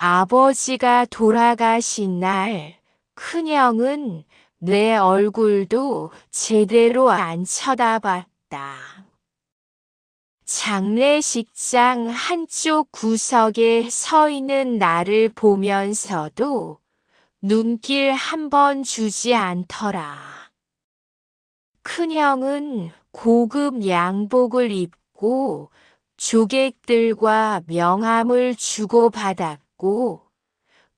아버지가 돌아가신 날 큰형은 내 얼굴도 제대로 안 쳐다봤다. 장례식장 한쪽 구석에 서 있는 나를 보면서도 눈길 한 번 주지 않더라. 큰형은 고급 양복을 입고 조객들과 명함을 주고받았고,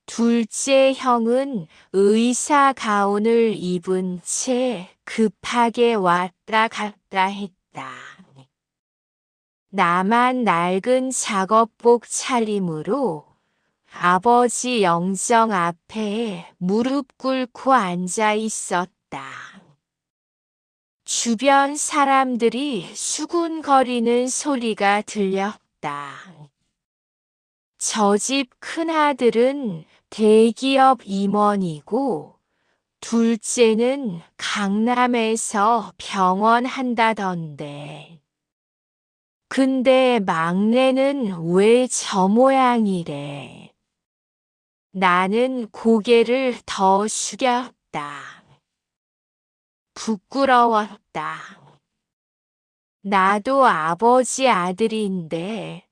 둘째 형은 의사 가운을 입은 채 급하게 왔다 갔다 했다. 나만 낡은 작업복 차림으로 아버지 영정 앞에 무릎 꿇고 앉아 있었다. 주변 사람들이 수군거리는 소리가 들렸다. 저 집 큰아들은 대기업 임원이고, 둘째는 강남에서 병원 한다던데. 근데 막내는 왜 저 모양이래? 나는 고개를 더 숙였다. 부끄러웠다. 나도 아버지 아들인데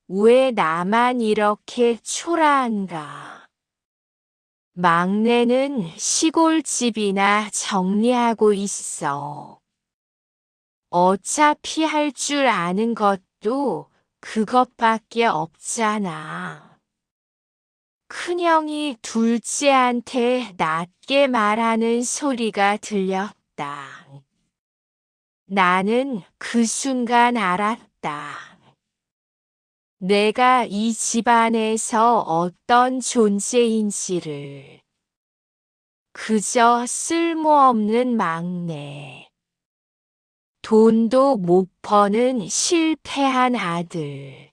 왜 나만 이렇게 초라한가? 막내는 시골집이나 정리하고 있어. 어차피 할 줄 아는 것도 그것밖에 없잖아. 큰형이 둘째한테 낮게 말하는 소리가 들렸다. 나는 그 순간 알았다. 내가 이 집안에서 어떤 존재인지를. 그저 쓸모없는 막내. 돈도 못 버는 실패한 아들.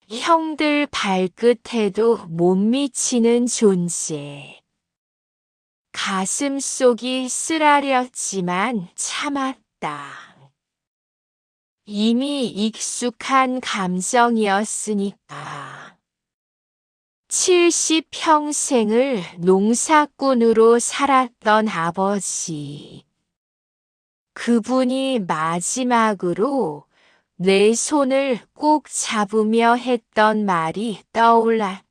형들 발끝에도 못 미치는 존재. 가슴속이 쓰라렸지만 참았다. 이미 익숙한 감정이었으니까. 70평생을 농사꾼으로 살았던 아버지. 그분이 마지막으로 내 손을 꼭 잡으며 했던 말이 떠올랐다.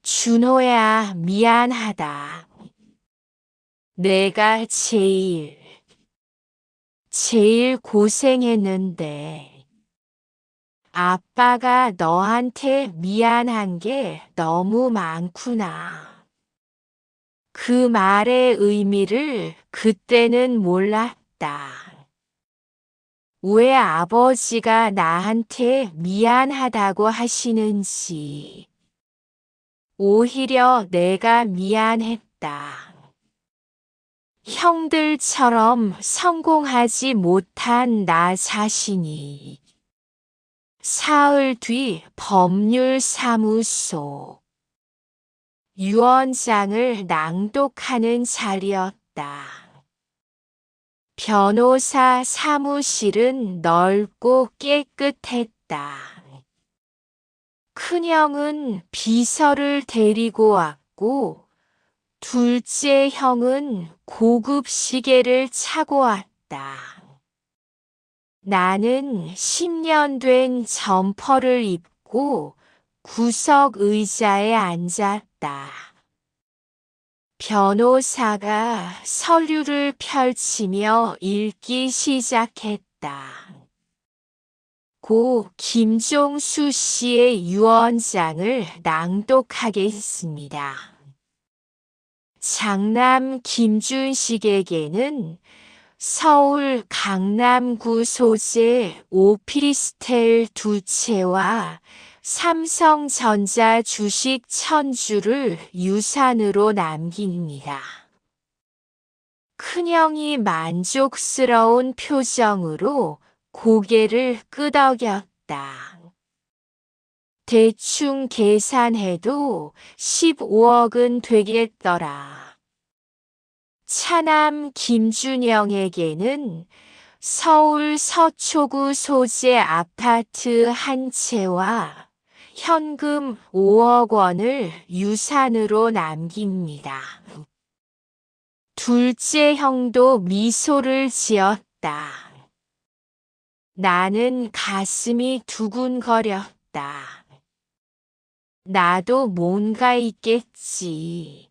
준호야, 미안하다. 내가 제일 고생했는데 아빠가 너한테 미안한 게 너무 많구나. 그 말의 의미를 그때는 몰랐다. 왜 아버지가 나한테 미안하다고 하시는지. 오히려 내가 미안했다. 형들처럼 성공하지 못한 나 자신이. 사흘 뒤 법률사무소. 유언장을 낭독하는 자리였다. 변호사 사무실은 넓고 깨끗했다. 큰형은 비서를 데리고 왔고, 둘째 형은 고급 시계를 차고 왔다. 나는 10년 된 점퍼를 입고 구석 의자에 앉았다. 변호사가 서류를 펼치며 읽기 시작했다. 고 김종수 씨의 유언장을 낭독하겠습니다. 장남 김준식에게는 서울 강남구 소재 오피스텔 2채와 삼성전자 주식 1000주를 유산으로 남깁니다. 큰형이 만족스러운 표정으로 고개를 끄덕였다. 대충 계산해도 15억은 되겠더라. 차남 김준영에게는 서울 서초구 소재 아파트 한 채와 현금 5억 원을 유산으로 남깁니다. 둘째 형도 미소를 지었다. 나는 가슴이 두근거렸다. 나도 뭔가 있겠지.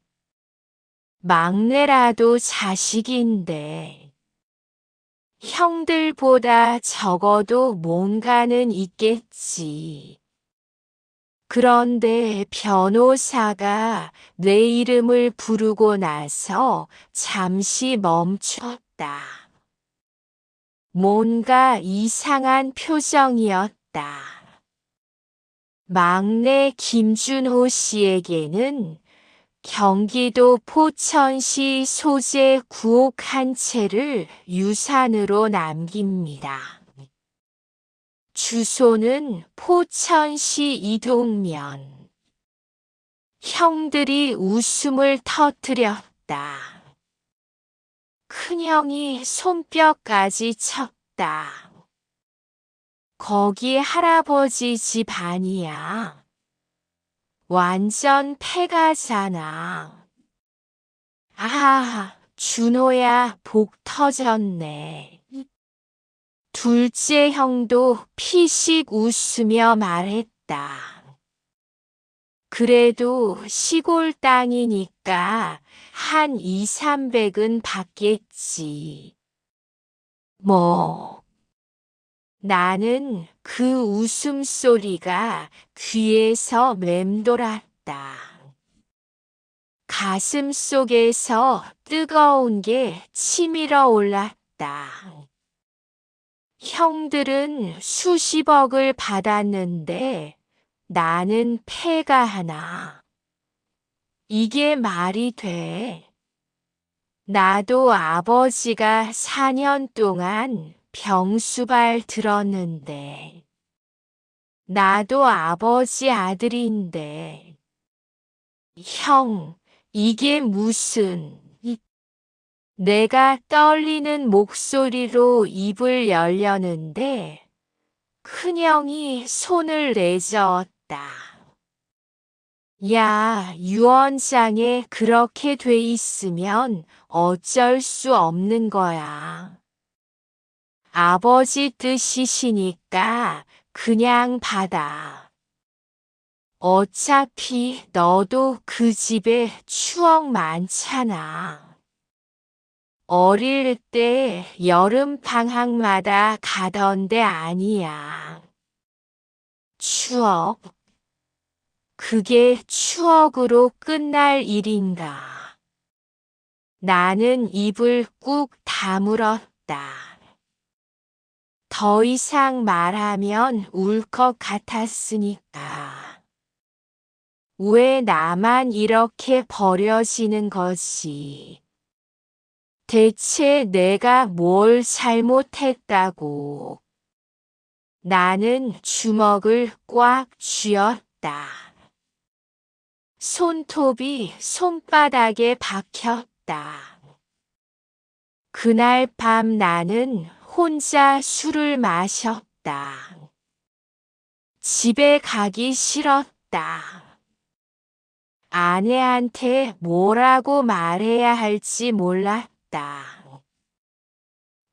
막내라도 자식인데. 형들보다 적어도 뭔가는 있겠지. 그런데 변호사가 내 이름을 부르고 나서 잠시 멈췄다. 뭔가 이상한 표정이었다. 막내 김준호 씨에게는 경기도 포천시 소재 9억 한 채를 유산으로 남깁니다. 주소는 포천시 이동면. 형들이 웃음을 터뜨렸다. 큰형이 손뼉까지 쳤다. 거기 할아버지 집 아니야. 완전 패가잖아. 아, 준호야, 복 터졌네. 둘째 형도 피식 웃으며 말했다. 그래도 시골 땅이니까 한 2, 300은 받겠지. 뭐. 나는 그 웃음소리가 귀에서 맴돌았다. 가슴 속에서 뜨거운 게 치밀어 올랐다. 형들은 수십억을 받았는데 나는 패가 하나. 이게 말이 돼? 나도 아버지가 4년 동안 병수발 들었는데. 나도 아버지 아들인데. 형, 이게 무슨... 내가 떨리는 목소리로 입을 열려는데 큰형이 손을 내저었다. 야, 유언장에 그렇게 돼 있으면 어쩔 수 없는 거야. 아버지 뜻이시니까 그냥 받아. 어차피 너도 그 집에 추억 많잖아. 어릴 때 여름 방학마다 가던 데 아니야. 추억? 그게 추억으로 끝날 일인가? 나는 입을 꾹 다물었다. 더 이상 말하면 울 것 같았으니까. 왜 나만 이렇게 버려지는 거지? 대체 내가 뭘 잘못했다고. 나는 주먹을 꽉 쥐었다. 손톱이 손바닥에 박혔다. 그날 밤 나는 혼자 술을 마셨다. 집에 가기 싫었다. 아내한테 뭐라고 말해야 할지 몰랐다.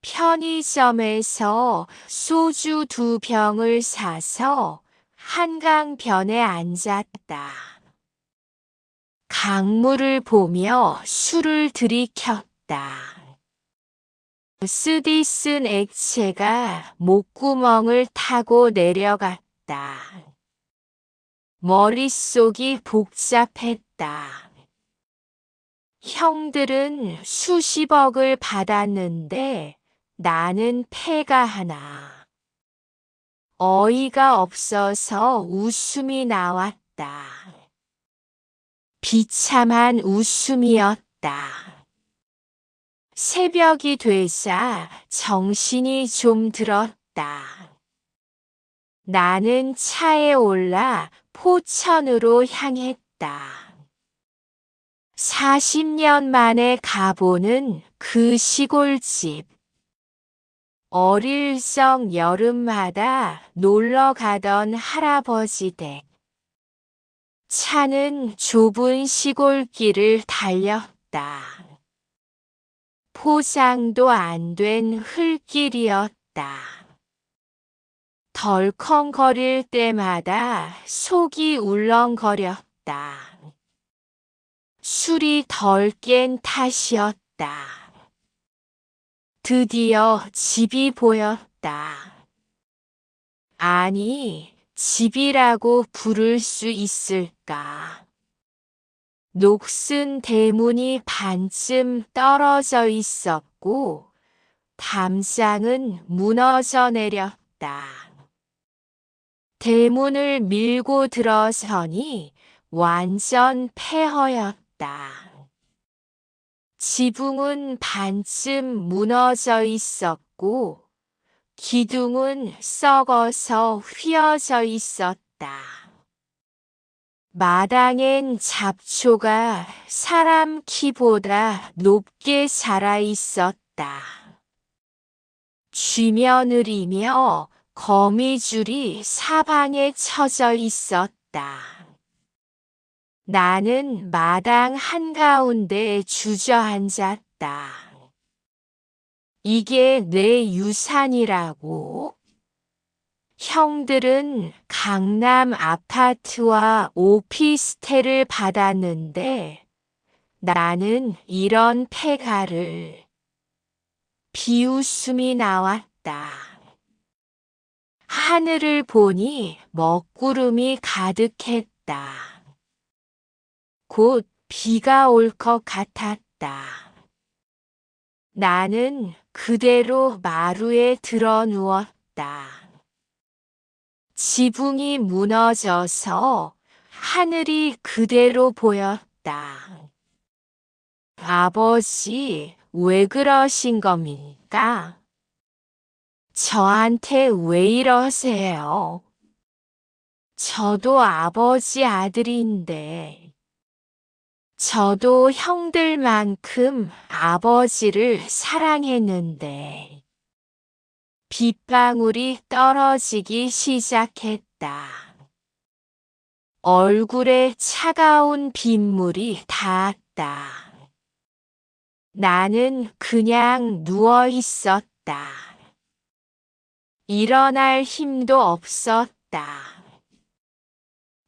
편의점에서 소주 2병을 사서 한강변에 앉았다. 강물을 보며 술을 들이켰다. 쓰디쓴 액체가 목구멍을 타고 내려갔다. 머릿속이 복잡했다. 형들은 수십억을 받았는데 나는 패가 하나. 어이가 없어서 웃음이 나왔다. 비참한 웃음이었다. 새벽이 되자 정신이 좀 들었다. 나는 차에 올라 포천으로 향했다. 40년 만에 가보는 그 시골집. 어릴 적 여름마다 놀러 가던 할아버지 댁. 차는 좁은 시골길을 달렸다. 포장도 안 된 흙길이었다. 덜컹거릴 때마다 속이 울렁거렸다. 술이 덜 깬 탓이었다. 드디어 집이 보였다. 아니, 집이라고 부를 수 있을까? 녹슨 대문이 반쯤 떨어져 있었고, 담장은 무너져 내렸다. 대문을 밀고 들어서니 완전 폐허였다. 지붕은 반쯤 무너져 있었고, 기둥은 썩어서 휘어져 있었다. 마당엔 잡초가 사람 키보다 높게 자라 있었다. 쥐며느리며 거미줄이 사방에 쳐져 있었다. 나는 마당 한가운데 주저앉았다. 이게 내 유산이라고? 형들은 강남 아파트와 오피스텔을 받았는데 나는 이런 폐가를. 비웃음이 나왔다. 하늘을 보니 먹구름이 가득했다. 곧 비가 올 것 같았다. 나는 그대로 마루에 들어 누웠다. 지붕이 무너져서 하늘이 그대로 보였다. 아버지, 왜 그러신 겁니까? 저한테 왜 이러세요? 저도 아버지 아들인데. 저도 형들만큼 아버지를 사랑했는데. 빗방울이 떨어지기 시작했다. 얼굴에 차가운 빗물이 닿았다. 나는 그냥 누워 있었다. 일어날 힘도 없었다.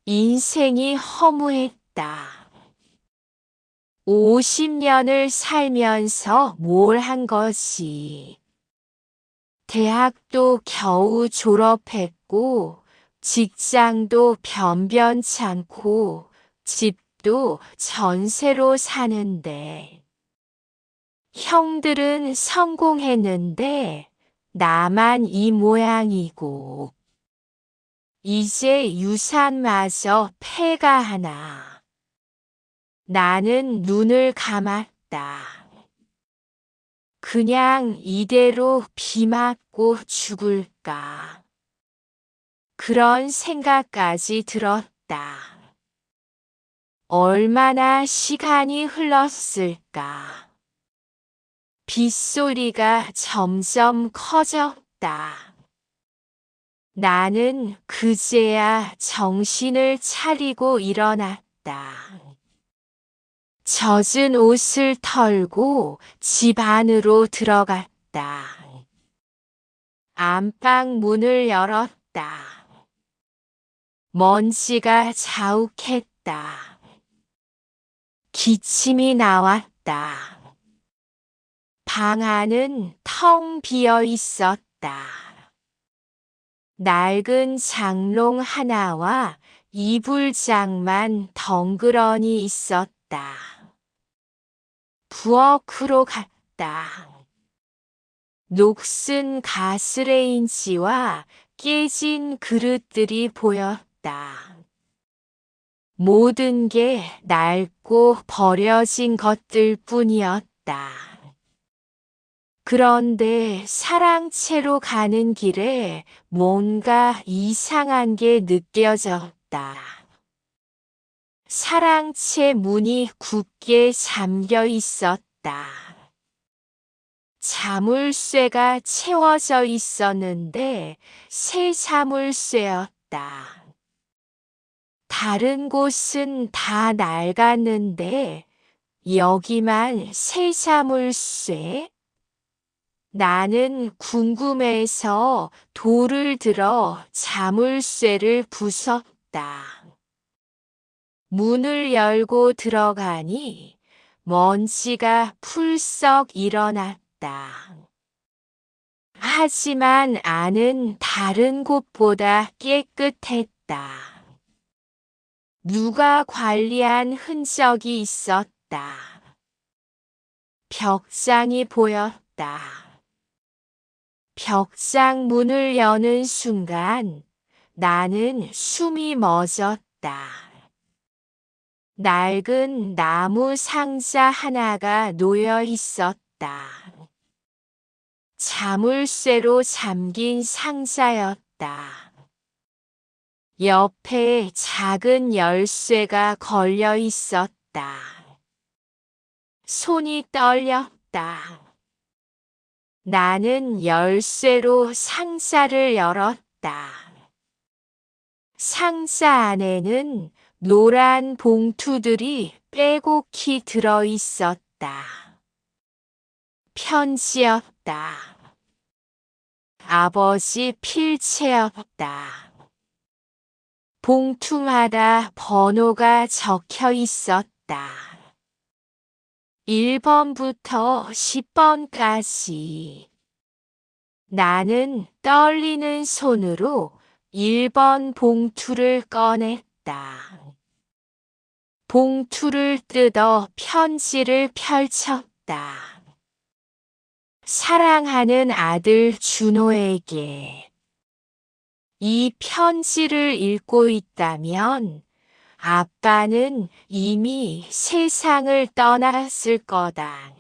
인생이 허무했다. 50년을 살면서 뭘 한 거지. 대학도 겨우 졸업했고, 직장도 변변찮고, 집도 전세로 사는데. 형들은 성공했는데, 나만 이 모양이고. 이제 유산마저 폐가 하나. 나는 눈을 감았다. 그냥 이대로 비 맞고 죽을까. 그런 생각까지 들었다. 얼마나 시간이 흘렀을까. 빗소리가 점점 커졌다. 나는 그제야 정신을 차리고 일어났다. 젖은 옷을 털고 집 안으로 들어갔다. 안방 문을 열었다. 먼지가 자욱했다. 기침이 나왔다. 방 안은 텅 비어 있었다. 낡은 장롱 하나와 이불장만 덩그러니 있었다. 부엌으로 갔다. 녹슨 가스레인지와 깨진 그릇들이 보였다. 모든 게 낡고 버려진 것들 뿐이었다. 그런데 사랑채로 가는 길에 뭔가 이상한 게 느껴졌다. 사랑채 문이 굳게 잠겨 있었다. 자물쇠가 채워져 있었는데 새 자물쇠였다. 다른 곳은 다 낡았는데 여기만 새 자물쇠? 나는 궁금해서 돌을 들어 자물쇠를 부쉈다. 문을 열고 들어가니 먼지가 풀썩 일어났다. 하지만 안은 다른 곳보다 깨끗했다. 누가 관리한 흔적이 있었다. 벽장이 보였다. 벽장 문을 여는 순간 나는 숨이 멎었다. 낡은 나무 상자 하나가 놓여 있었다. 자물쇠로 잠긴 상자였다. 옆에 작은 열쇠가 걸려 있었다. 손이 떨렸다. 나는 열쇠로 상자를 열었다. 상자 안에는 노란 봉투들이 빼곡히 들어 있었다. 편지였다. 아버지 필체였다. 봉투마다 번호가 적혀 있었다. 1번부터 10번까지. 나는 떨리는 손으로 1번 봉투를 꺼냈다. 봉투를 뜯어 편지를 펼쳤다. 사랑하는 아들 준호에게. 이 편지를 읽고 있다면 아빠는 이미 세상을 떠났을 거다.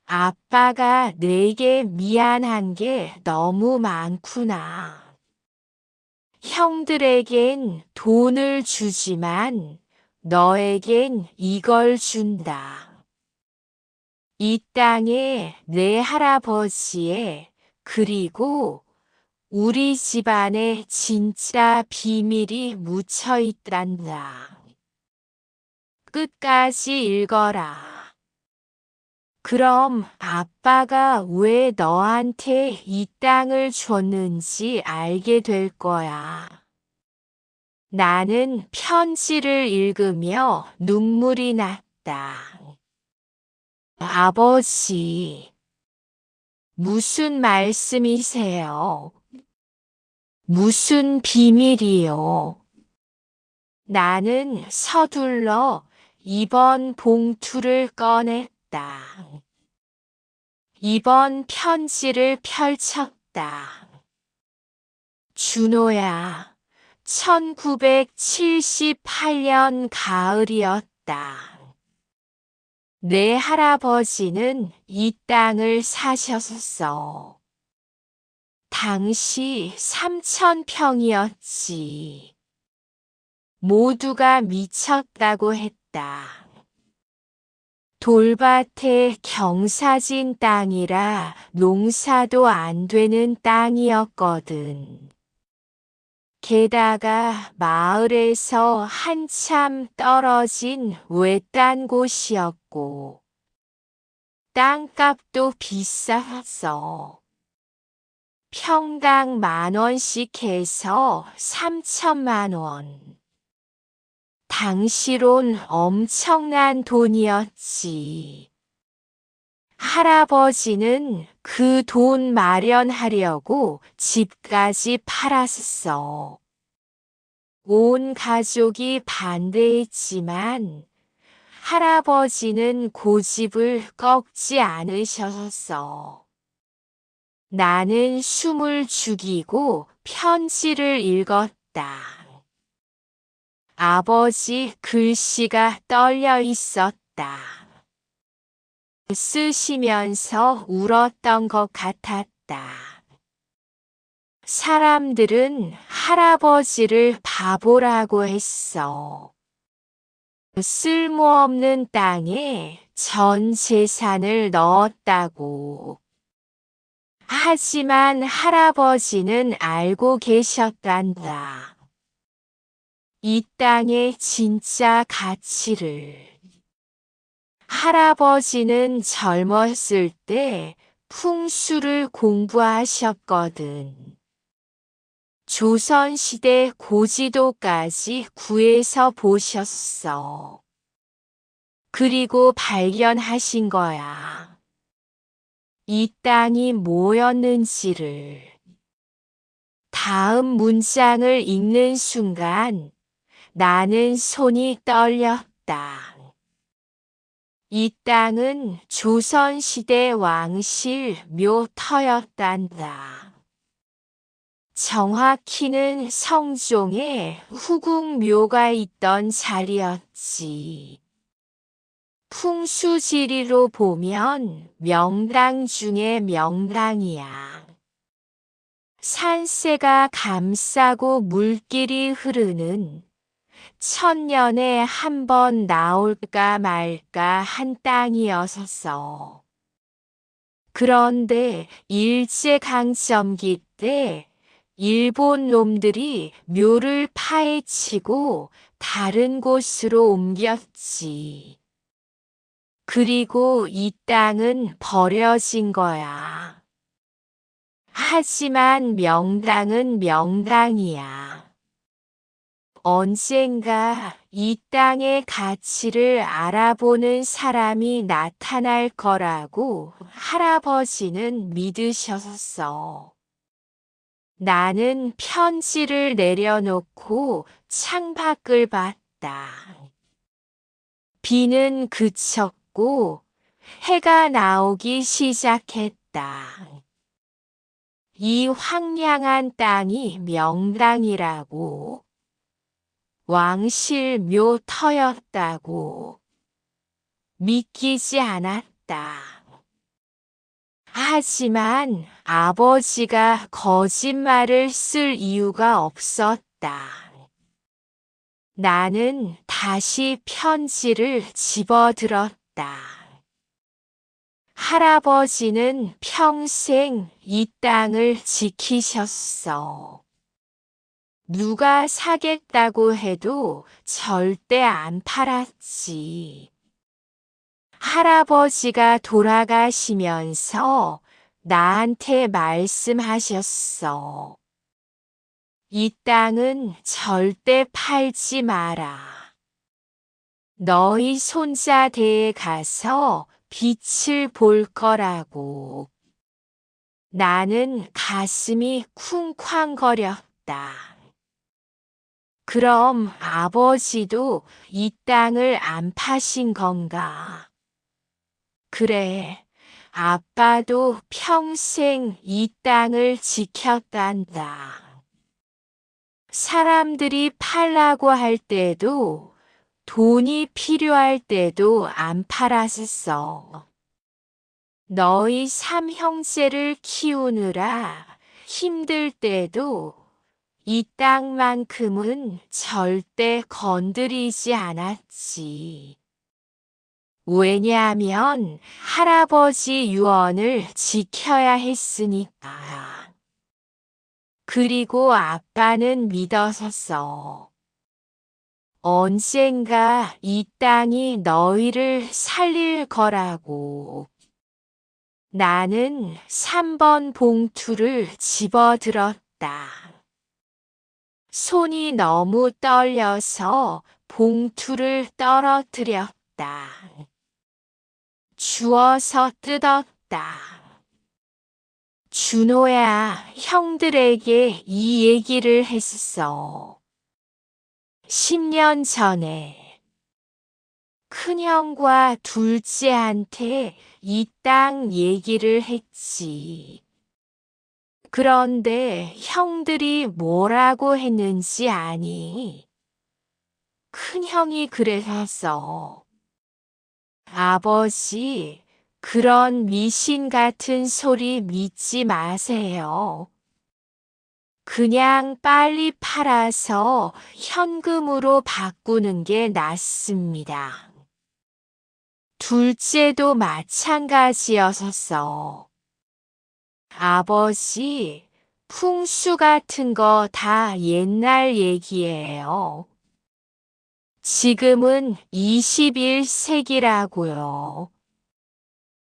아빠가 내게 미안한 게 너무 많구나. 형들에겐 돈을 주지만 너에겐 이걸 준다. 이 땅에 내 할아버지의 그리고 우리 집안에 진짜 비밀이 묻혀 있단다. 끝까지 읽어라. 그럼 아빠가 왜 너한테 이 땅을 줬는지 알게 될 거야. 나는 편지를 읽으며 눈물이 났다. 아버지, 무슨 말씀이세요? 무슨 비밀이요? 나는 서둘러 2번 봉투를 꺼냈다. 2번 편지를 펼쳤다. 준호야, 1978년 가을이었다. 내 할아버지는 이 땅을 사셨어. 당시 3,000평이었지. 모두가 미쳤다고 했다. 돌밭에 경사진 땅이라 농사도 안 되는 땅이었거든. 게다가 마을에서 한참 떨어진 외딴 곳이었고 땅값도 비쌌어. 평당 10,000원씩 해서 3,000만 원. 당시론 엄청난 돈이었지. 할아버지는 그 돈 마련하려고 집까지 팔았어. 온 가족이 반대했지만 할아버지는 고집을 꺾지 않으셨어. 나는 숨을 죽이고 편지를 읽었다. 아버지 글씨가 떨려 있었다. 쓰시면서 울었던 것 같았다. 사람들은 할아버지를 바보라고 했어. 쓸모없는 땅에 전 재산을 넣었다고. 하지만 할아버지는 알고 계셨단다. 이 땅의 진짜 가치를. 할아버지는 젊었을 때 풍수를 공부하셨거든. 조선시대 고지도까지 구해서 보셨어. 그리고 발견하신 거야. 이 땅이 뭐였는지를. 다음 문장을 읽는 순간 나는 손이 떨렸다. 이 땅은 조선시대 왕실 묘터였단다. 정확히는 성종의 후궁묘가 있던 자리였지. 풍수지리로 보면 명당 중에 명당이야. 산세가 감싸고 물길이 흐르는 천년에 한 번 나올까 말까 한 땅이었었어. 그런데 일제강점기 때 일본 놈들이 묘를 파헤치고 다른 곳으로 옮겼지. 그리고 이 땅은 버려진 거야. 하지만 명당은 명당이야. 언젠가 이 땅의 가치를 알아보는 사람이 나타날 거라고 할아버지는 믿으셨어. 나는 편지를 내려놓고 창밖을 봤다. 비는 그쳤고 해가 나오기 시작했다. 이 황량한 땅이 명당이라고, 왕실 묘터였다고 믿기지 않았다. 하지만 아버지가 거짓말을 쓸 이유가 없었다. 나는 다시 편지를 집어들었다. 할아버지는 평생 이 땅을 지키셨어. 누가 사겠다고 해도 절대 안 팔았지. 할아버지가 돌아가시면서 나한테 말씀하셨어. 이 땅은 절대 팔지 마라. 너희 손자대에 가서 빛을 볼 거라고. 나는 가슴이 쿵쾅거렸다. 그럼 아버지도 이 땅을 안 파신 건가? 그래, 아빠도 평생 이 땅을 지켰단다. 사람들이 팔라고 할 때도 돈이 필요할 때도 안 팔았어. 너희 삼형제를 키우느라 힘들 때도 이 땅만큼은 절대 건드리지 않았지. 왜냐하면 할아버지 유언을 지켜야 했으니까. 그리고 아빠는 믿었었어. 언젠가 이 땅이 너희를 살릴 거라고. 나는 3번 봉투를 집어들었다. 손이 너무 떨려서 봉투를 떨어뜨렸다. 주워서 뜯었다. 준호야, 형들에게 이 얘기를 했어. 10년 전에 큰형과 둘째한테 이 땅 얘기를 했지. 그런데 형들이 뭐라고 했는지 아니? 큰형이 그랬어. 아버지, 그런 미신 같은 소리 믿지 마세요. 그냥 빨리 팔아서 현금으로 바꾸는 게 낫습니다. 둘째도 마찬가지였었어. 아버지, 풍수 같은 거 다 옛날 얘기예요. 지금은 21세기라고요.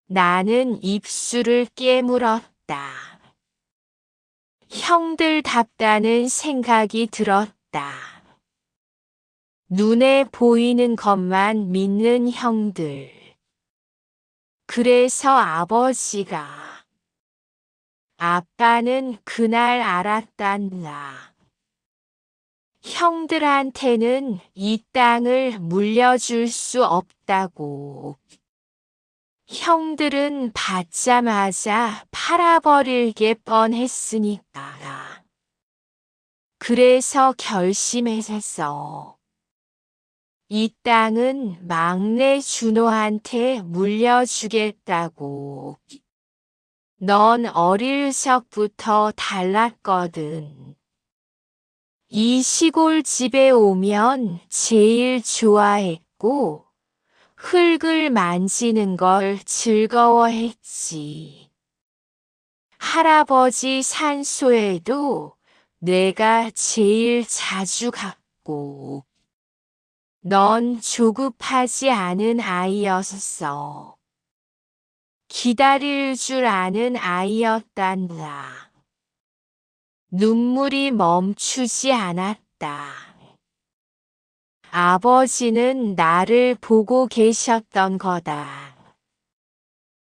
나는 입술을 깨물었다. 형들답다는 생각이 들었다. 눈에 보이는 것만 믿는 형들. 그래서 아빠는 그날 알았단다. 형들한테는 이 땅을 물려줄 수 없다고. 형들은 받자마자 팔아버릴 게 뻔했으니까. 그래서 결심했었어. 이 땅은 막내 준호한테 물려주겠다고. 넌 어릴 적부터 달랐거든. 이 시골 집에 오면 제일 좋아했고 흙을 만지는 걸 즐거워했지. 할아버지 산소에도 내가 제일 자주 갔고 넌 조급하지 않은 아이였어. 기다릴 줄 아는 아이였단다. 눈물이 멈추지 않았다. 아버지는 나를 보고 계셨던 거다.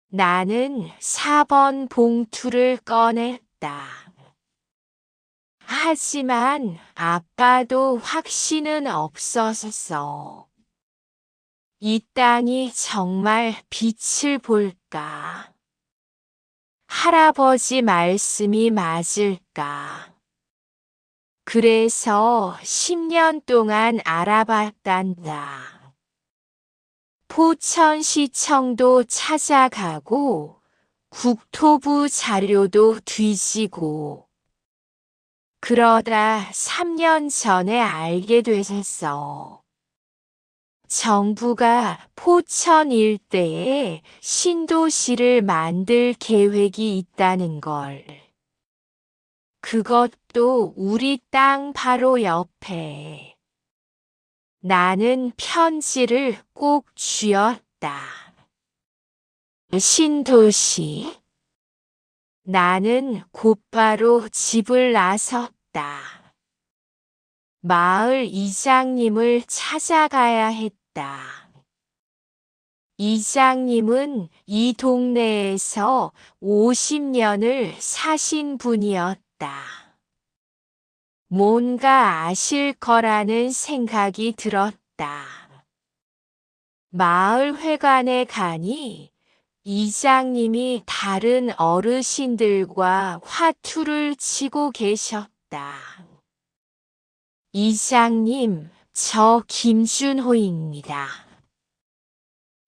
나는 4번 봉투를 꺼냈다. 하지만 아빠도 확신은 없었어. 이 땅이 정말 빛을 볼까? 할아버지 말씀이 맞을까? 그래서 10년 동안 알아봤단다. 포천시청도 찾아가고 국토부 자료도 뒤지고 그러다 3년 전에 알게 됐어. 정부가 포천 일대에 신도시를 만들 계획이 있다는 걸. 그것도 우리 땅 바로 옆에. 나는 편지를 꼭 쥐었다. 신도시. 나는 곧바로 집을 나섰다. 마을 이장님을 찾아가야 했다. 이장님은 이 동네에서 50년을 사신 분이었다. 뭔가 아실 거라는 생각이 들었다. 마을회관에 가니 이장님이 다른 어르신들과 화투를 치고 계셨다. 이장님, 저 김준호입니다.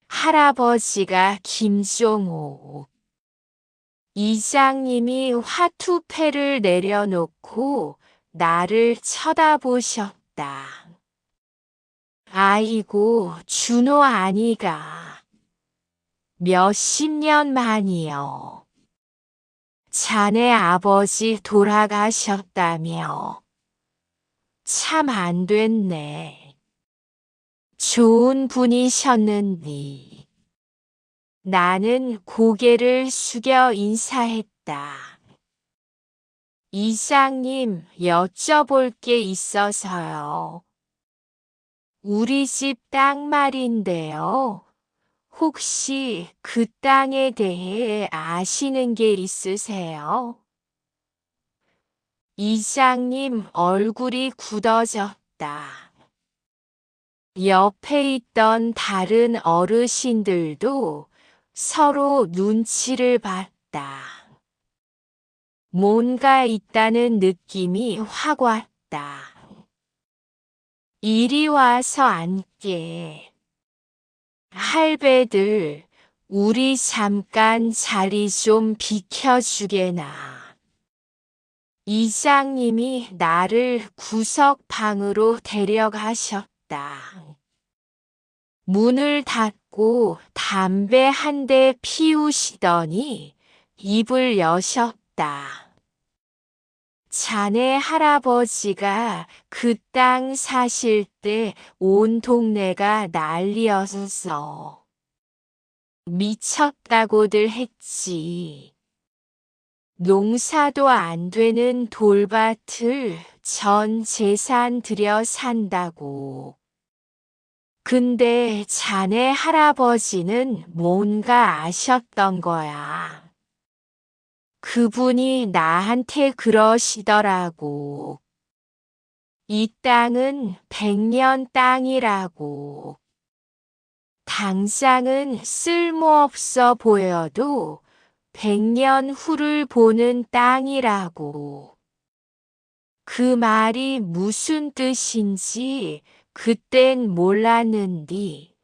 할아버지가 김종호. 이장님이 화투패를 내려놓고 나를 쳐다보셨다. 아이고, 준호 아니가. 몇십 년 만이요. 자네 아버지 돌아가셨다며. 참 안 됐네. 좋은 분이셨는디. 나는 고개를 숙여 인사했다. 이장님, 여쭤볼 게 있어서요. 우리 집 땅 말인데요. 혹시 그 땅에 대해 아시는 게 있으세요? 이장님 얼굴이 굳어졌다. 옆에 있던 다른 어르신들도 서로 눈치를 봤다. 뭔가 있다는 느낌이 확 왔다. 이리 와서 앉게. 할배들, 우리 잠깐 자리 좀 비켜주게나. 이장님이 나를 구석방으로 데려가셨다. 문을 닫고 담배 한 대 피우시더니 입을 여셨다. 자네 할아버지가 그 땅 사실 때 온 동네가 난리였었어. 미쳤다고들 했지. 농사도 안 되는 돌밭을 전 재산 들여 산다고. 근데 자네 할아버지는 뭔가 아셨던 거야. 그분이 나한테 그러시더라고. 이 땅은 100년 땅이라고. 당장은 쓸모없어 보여도 100년 후를 보는 땅이라고. 그 말이 무슨 뜻인지 그땐 몰랐는디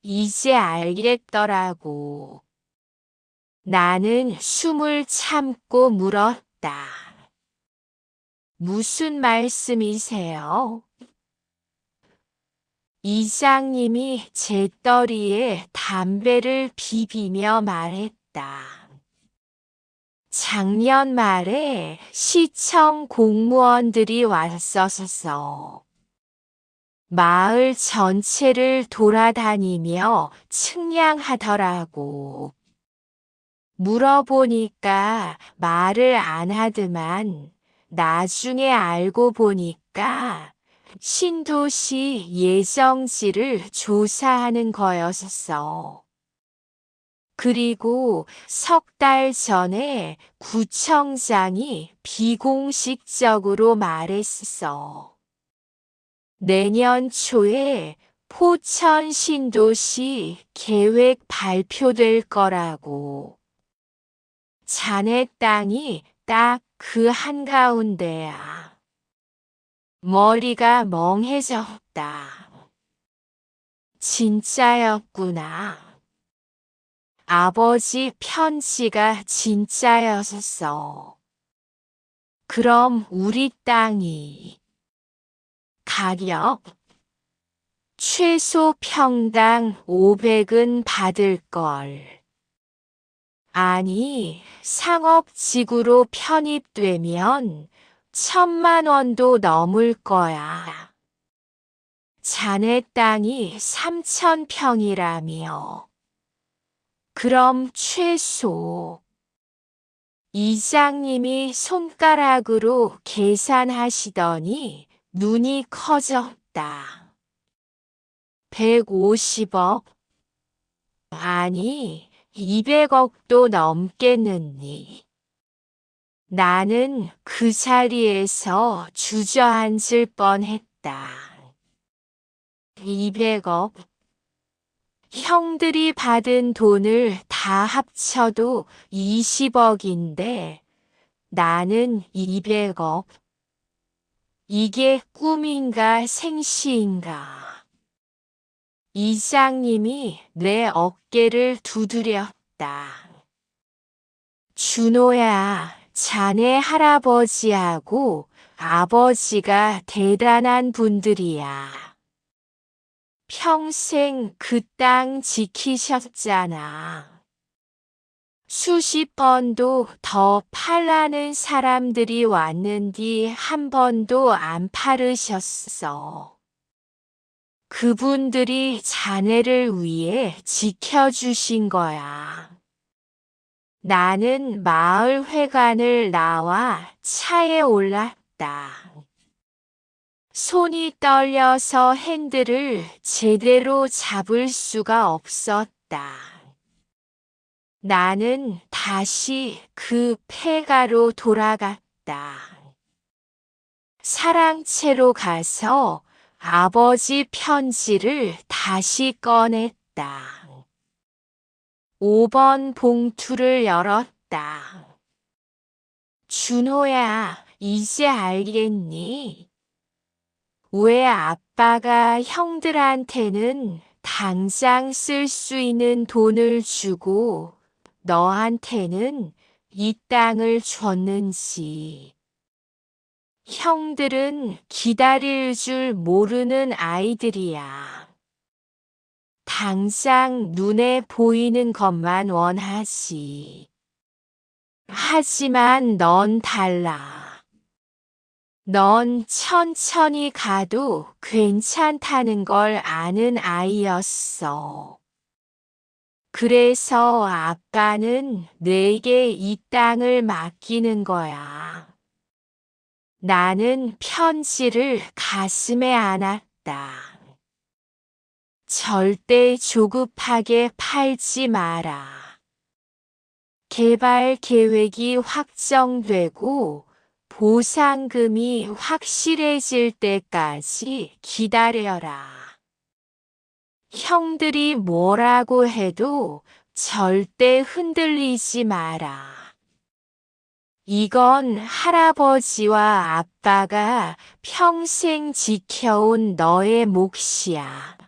이제 알겠더라고. 나는 숨을 참고 물었다. 무슨 말씀이세요? 이장님이 제 떠리에 담배를 비비며 말했다. 작년 말에 시청 공무원들이 왔었어. 마을 전체를 돌아다니며 측량하더라고. 물어보니까 말을 안 하더만 나중에 알고 보니까 신도시 예정지를 조사하는 거였어. 그리고 석 달 전에 구청장이 비공식적으로 말했어. 내년 초에 포천 신도시 계획 발표될 거라고. 자네 땅이 딱 그 한가운데야. 머리가 멍해졌다. 진짜였구나. 아버지 편지가 진짜였었어. 그럼 우리 땅이 가격 최소 평당 500은 받을 걸. 아니, 상업지구로 편입되면 1000만 원도 넘을 거야. 자네 땅이 3000평이라며. 그럼 최소. 이장님이 손가락으로 계산하시더니 눈이 커졌다. 150억? 아니, 200억도 넘겠느니. 나는 그 자리에서 주저앉을 뻔했다. 200억? 형들이 받은 돈을 다 합쳐도 20억인데 나는 200억. 이게 꿈인가 생시인가. 이장님이 내 어깨를 두드렸다. 준호야, 자네 할아버지하고 아버지가 대단한 분들이야. 평생 그 땅 지키셨잖아. 수십 번도 더 팔라는 사람들이 왔는디 한 번도 안 팔으셨어. 그분들이 자네를 위해 지켜주신 거야. 나는 마을 회관을 나와 차에 올랐다. 손이 떨려서 핸들을 제대로 잡을 수가 없었다. 나는 다시 그 폐가로 돌아갔다. 사랑채로 가서 아버지 편지를 다시 꺼냈다. 5번 봉투를 열었다. 준호야, 이제 알겠니? 왜 아빠가 형들한테는 당장 쓸 수 있는 돈을 주고 너한테는 이 땅을 줬는지. 형들은 기다릴 줄 모르는 아이들이야. 당장 눈에 보이는 것만 원하지. 하지만 넌 달라. 넌 천천히 가도 괜찮다는 걸 아는 아이였어. 그래서 아빠는 내게 이 땅을 맡기는 거야. 나는 편지를 가슴에 안았다. 절대 조급하게 팔지 마라. 개발 계획이 확정되고 보상금이 확실해질 때까지 기다려라. 형들이 뭐라고 해도 절대 흔들리지 마라. 이건 할아버지와 아빠가 평생 지켜온 너의 몫이야.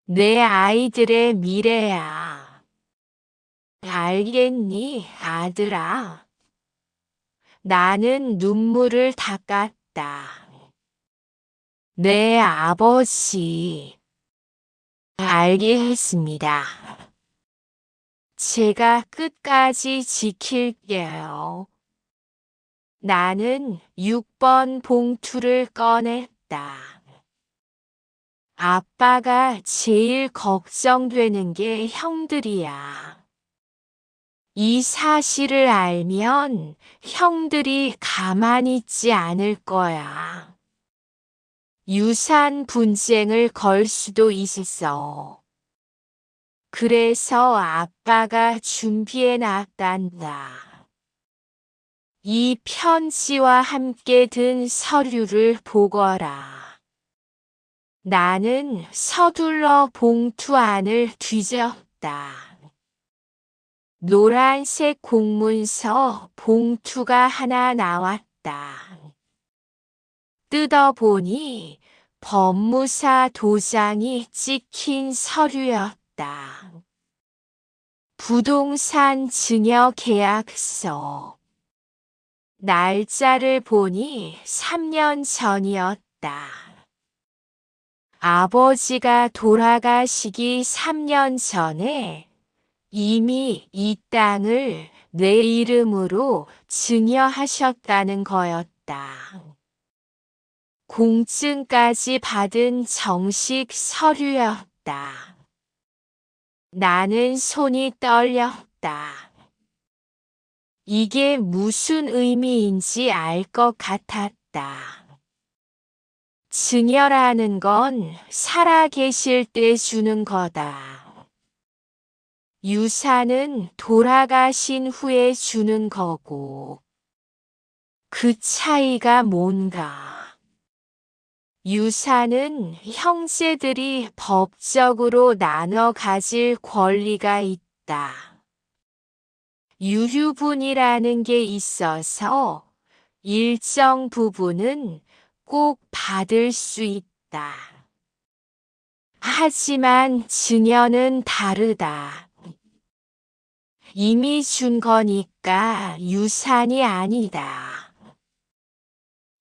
내 아이들의 미래야. 알겠니, 아들아? 나는 눈물을 닦았다. 네, 아버지. 알겠습니다. 제가 끝까지 지킬게요. 나는 6번 봉투를 꺼냈다. 아빠가 제일 걱정되는 게 형들이야. 이 사실을 알면 형들이 가만히 있지 않을 거야. 유산 분쟁을 걸 수도 있어. 그래서 아빠가 준비해 놨단다. 이 편지와 함께 든 서류를 보거라. 나는 서둘러 봉투 안을 뒤졌다. 노란색 공문서 봉투가 하나 나왔다. 뜯어보니 법무사 도장이 찍힌 서류였다. 부동산 증여 계약서. 날짜를 보니 3년 전이었다. 아버지가 돌아가시기 3년 전에 이미 이 땅을 내 이름으로 증여하셨다는 거였다. 공증까지 받은 정식 서류였다. 나는 손이 떨렸다. 이게 무슨 의미인지 알 것 같았다. 증여라는 건 살아계실 때 주는 거다. 유산은 돌아가신 후에 주는 거고. 그 차이가 뭔가. 유산은 형제들이 법적으로 나눠 가질 권리가 있다. 유류분이라는 게 있어서 일정 부분은 꼭 받을 수 있다. 하지만 증여는 다르다. 이미 준 거니까 유산이 아니다.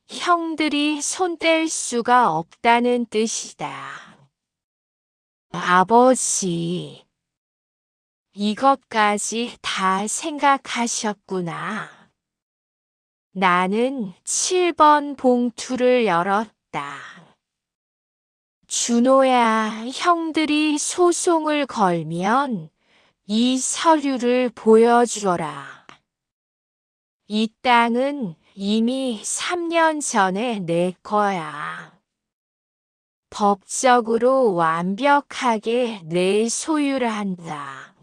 형들이 손 뗄 수가 없다는 뜻이다. 아버지, 이것까지 다 생각하셨구나. 나는 7번 봉투를 열었다. 준호야, 형들이 소송을 걸면 이 서류를 보여주어라. 이 땅은 이미 3년 전에 내 거야. 법적으로 완벽하게 내 소유란다.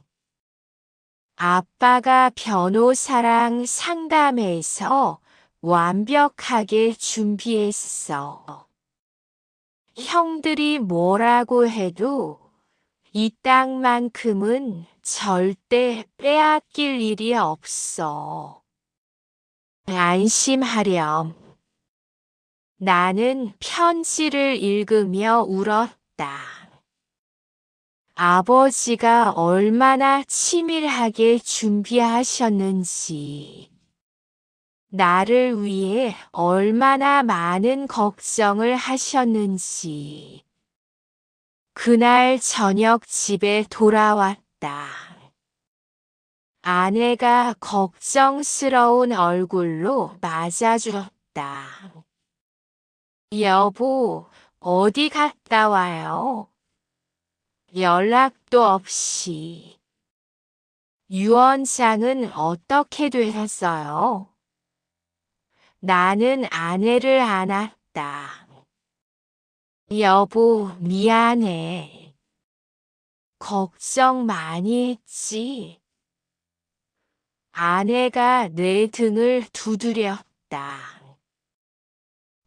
아빠가 변호사랑 상담해서 완벽하게 준비했어. 형들이 뭐라고 해도 이 땅만큼은 절대 빼앗길 일이 없어. 안심하렴. 나는 편지를 읽으며 울었다. 아버지가 얼마나 치밀하게 준비하셨는지, 나를 위해 얼마나 많은 걱정을 하셨는지. 그날 저녁 집에 돌아왔다. 아내가 걱정스러운 얼굴로 맞아주었다. 여보, 어디 갔다 와요? 연락도 없이. 유언장은 어떻게 되셨어요? 나는 아내를 안았다. 여보, 미안해. 걱정 많이 했지. 아내가 내 등을 두드렸다.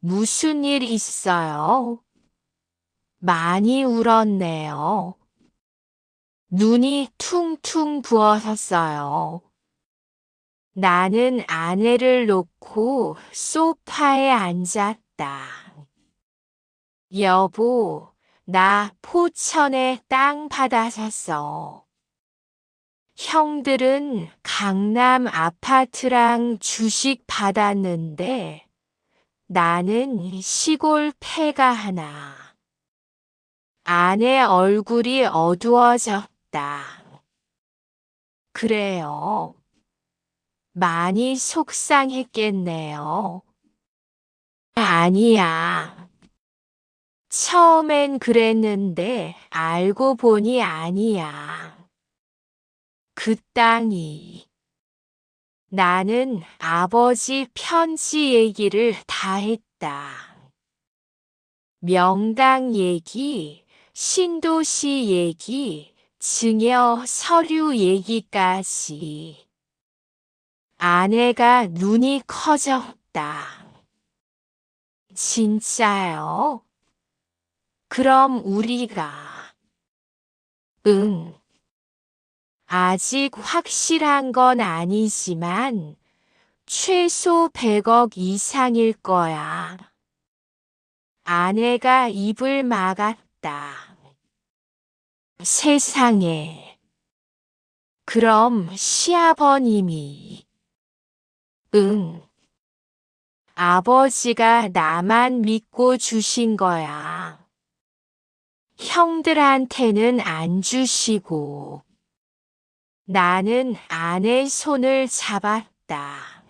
무슨 일 있어요? 많이 울었네요. 눈이 퉁퉁 부어졌어요. 나는 아내를 놓고 소파에 앉았다. 여보, 나 포천에 땅 받아샀어. 형들은 강남 아파트랑 주식 받았는데 나는 시골 폐가 하나. 아내 얼굴이 어두워졌다. 그래요. 많이 속상했겠네요. 아니야. 처음엔 그랬는데 알고 보니 아니야. 그 땅이. 나는 아버지 편지 얘기를 다 했다. 명당 얘기, 신도시 얘기, 증여 서류 얘기까지. 아내가 눈이 커졌다. 진짜요? 그럼 우리가. 응. 아직 확실한 건 아니지만 최소 100억 이상일 거야. 아내가 입을 막았다. 세상에. 그럼 시아버님이. 응. 아버지가 나만 믿고 주신 거야. 형들한테는 안 주시고. 나는 아내 손을 잡았다.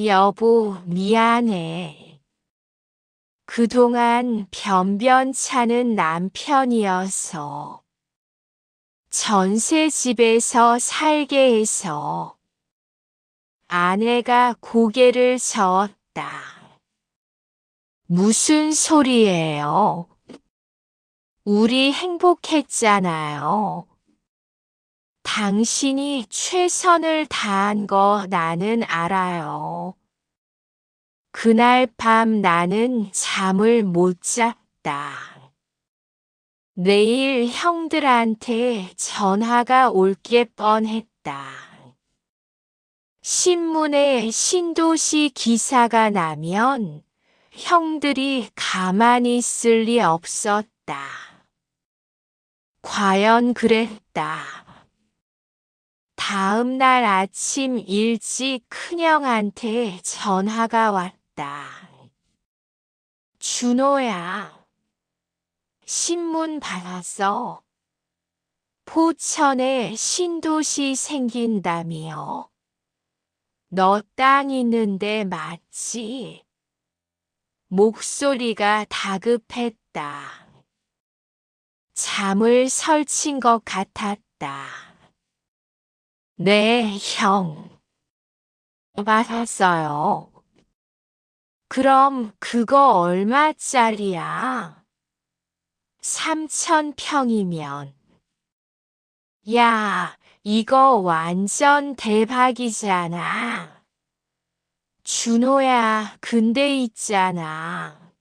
여보, 미안해. 그동안 변변찮은 남편이어서 전셋집에서 살게 해서. 아내가 고개를 저었다. 무슨 소리예요? 우리 행복했잖아요. 당신이 최선을 다한 거 나는 알아요. 그날 밤 나는 잠을 못 잤다. 내일 형들한테 전화가 올 게 뻔했다. 신문에 신도시 기사가 나면 형들이 가만히 있을 리 없었다. 과연 그랬다. 다음 날 아침 일찍 큰형한테 전화가 왔다. 준호야, 신문 받았어. 포천에 신도시 생긴다며. 너 땅 있는데 맞지? 목소리가 다급했다. 잠을 설친 것 같았다. 네, 형. 받았어요. 그럼 그거 얼마짜리야? 3,000평이면. 야, 이거 완전 대박이잖아. 준호야, 근데 있잖아.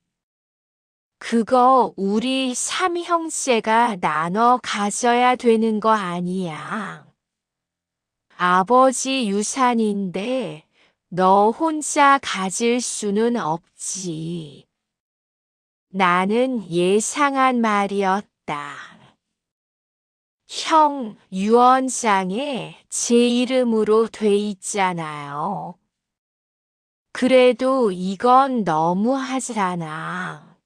그거 우리 3형제가 나눠 가져야 되는 거 아니야. 아버지 유산인데 너 혼자 가질 수는 없지. 나는 예상한 말이었다. 형, 유언장에 제 이름으로 돼 있잖아요. 그래도 이건 너무하잖아.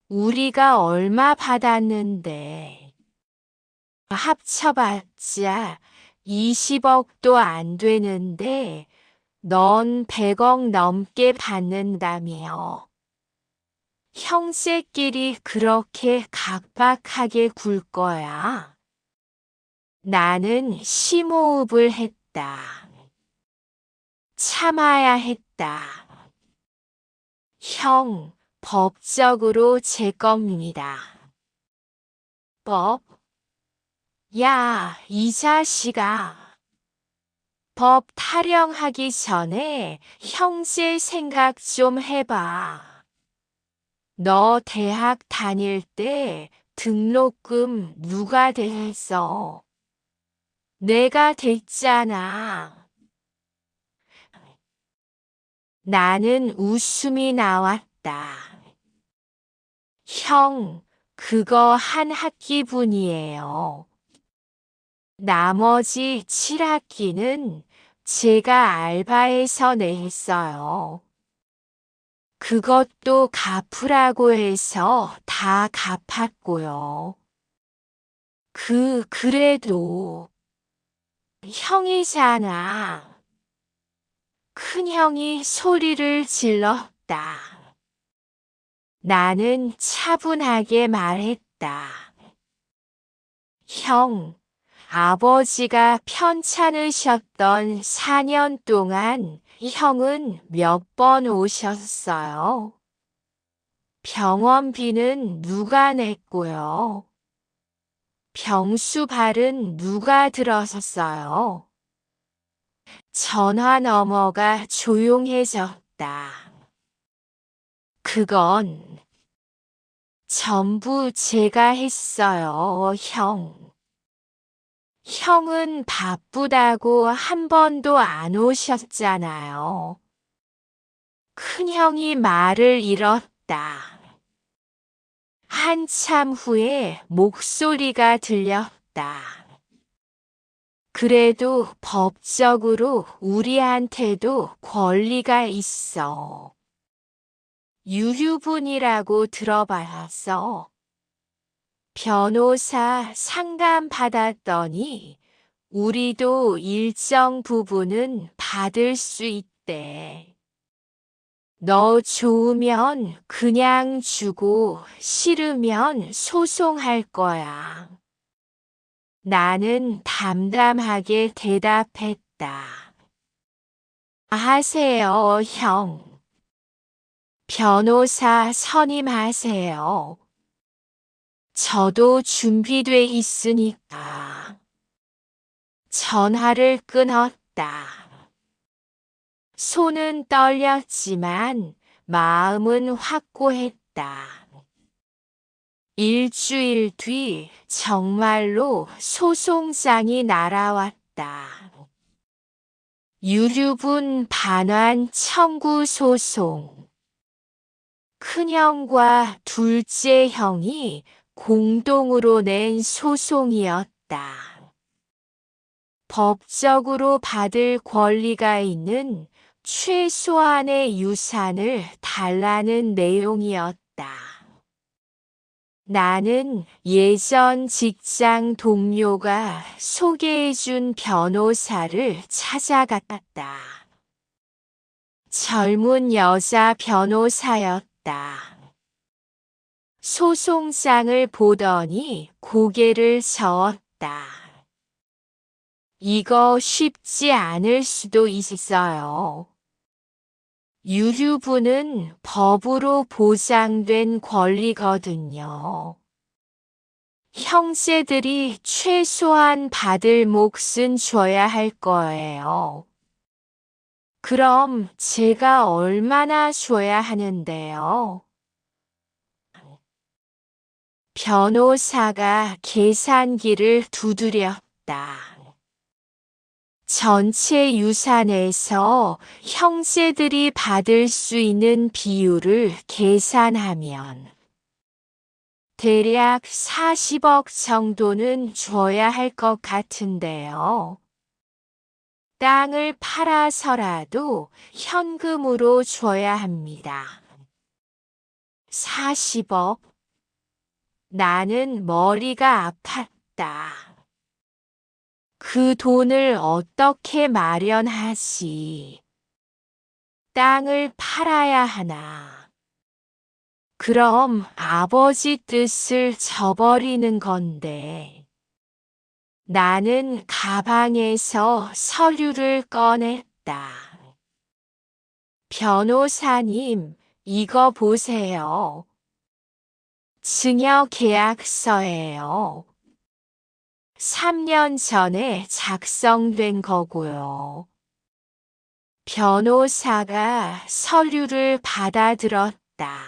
우리가 얼마 받았는데. 합쳐봤자 20억도 안 되는데 넌 100억 넘게 받는다며. 형제끼리 그렇게 각박하게 굴 거야? 나는 심호흡을 했다. 참아야 했다. 형, 법적으로 제 겁니다. 법? 야, 이 자식아. 법 타령하기 전에 형제 생각 좀 해봐. 너 대학 다닐 때 등록금 누가 댔어? 내가 댔잖아. 나는 웃음이 나왔다. 형, 그거 한 학기분이에요. 나머지 7학기는 제가 알바해서 냈어요. 그것도 갚으라고 해서 다 갚았고요. 그래도 형이잖아. 큰형이 소리를 질렀다. 나는 차분하게 말했다. 형, 아버지가 편찮으셨던 4년 동안 형은 몇 번 오셨어요? 병원비는 누가 냈고요? 병수발은 누가 들었었어요? 전화 너머가 조용해졌다. 그건 전부 제가 했어요, 형. 형은 바쁘다고 한 번도 안 오셨잖아요. 큰형이 말을 잃었다. 한참 후에 목소리가 들렸다. 그래도 법적으로 우리한테도 권리가 있어. 유휴분이라고 들어봤어. 변호사 상담 받았더니 우리도 일정 부분은 받을 수 있대. 너 좋으면 그냥 주고 싫으면 소송할 거야. 나는 담담하게 대답했다. 하세요, 형. 변호사 선임하세요. 저도 준비돼 있으니까. 전화를 끊었다. 손은 떨렸지만 마음은 확고했다. 일주일 뒤 정말로 소송장이 날아왔다. 유류분 반환 청구 소송. 큰형과 둘째 형이 공동으로 낸 소송이었다. 법적으로 받을 권리가 있는 최소한의 유산을 달라는 내용이었다. 나는 예전 직장 동료가 소개해준 변호사를 찾아갔다. 젊은 여자 변호사였다. 소송장을 보더니 고개를 저었다. 이거 쉽지 않을 수도 있어요. 유류분은 법으로 보장된 권리거든요. 형제들이 최소한 받을 몫은 줘야 할 거예요. 그럼 제가 얼마나 줘야 하는데요? 변호사가 계산기를 두드렸다. 전체 유산에서 형제들이 받을 수 있는 비율을 계산하면 대략 40억 정도는 줘야 할 것 같은데요. 땅을 팔아서라도 현금으로 줘야 합니다. 40억? 나는 머리가 아팠다. 그 돈을 어떻게 마련하지? 땅을 팔아야 하나. 그럼 아버지 뜻을 저버리는 건데. 나는 가방에서 서류를 꺼냈다. 변호사님, 이거 보세요. 증여 계약서예요. 3년 전에 작성된 거고요. 변호사가 서류를 받아들었다.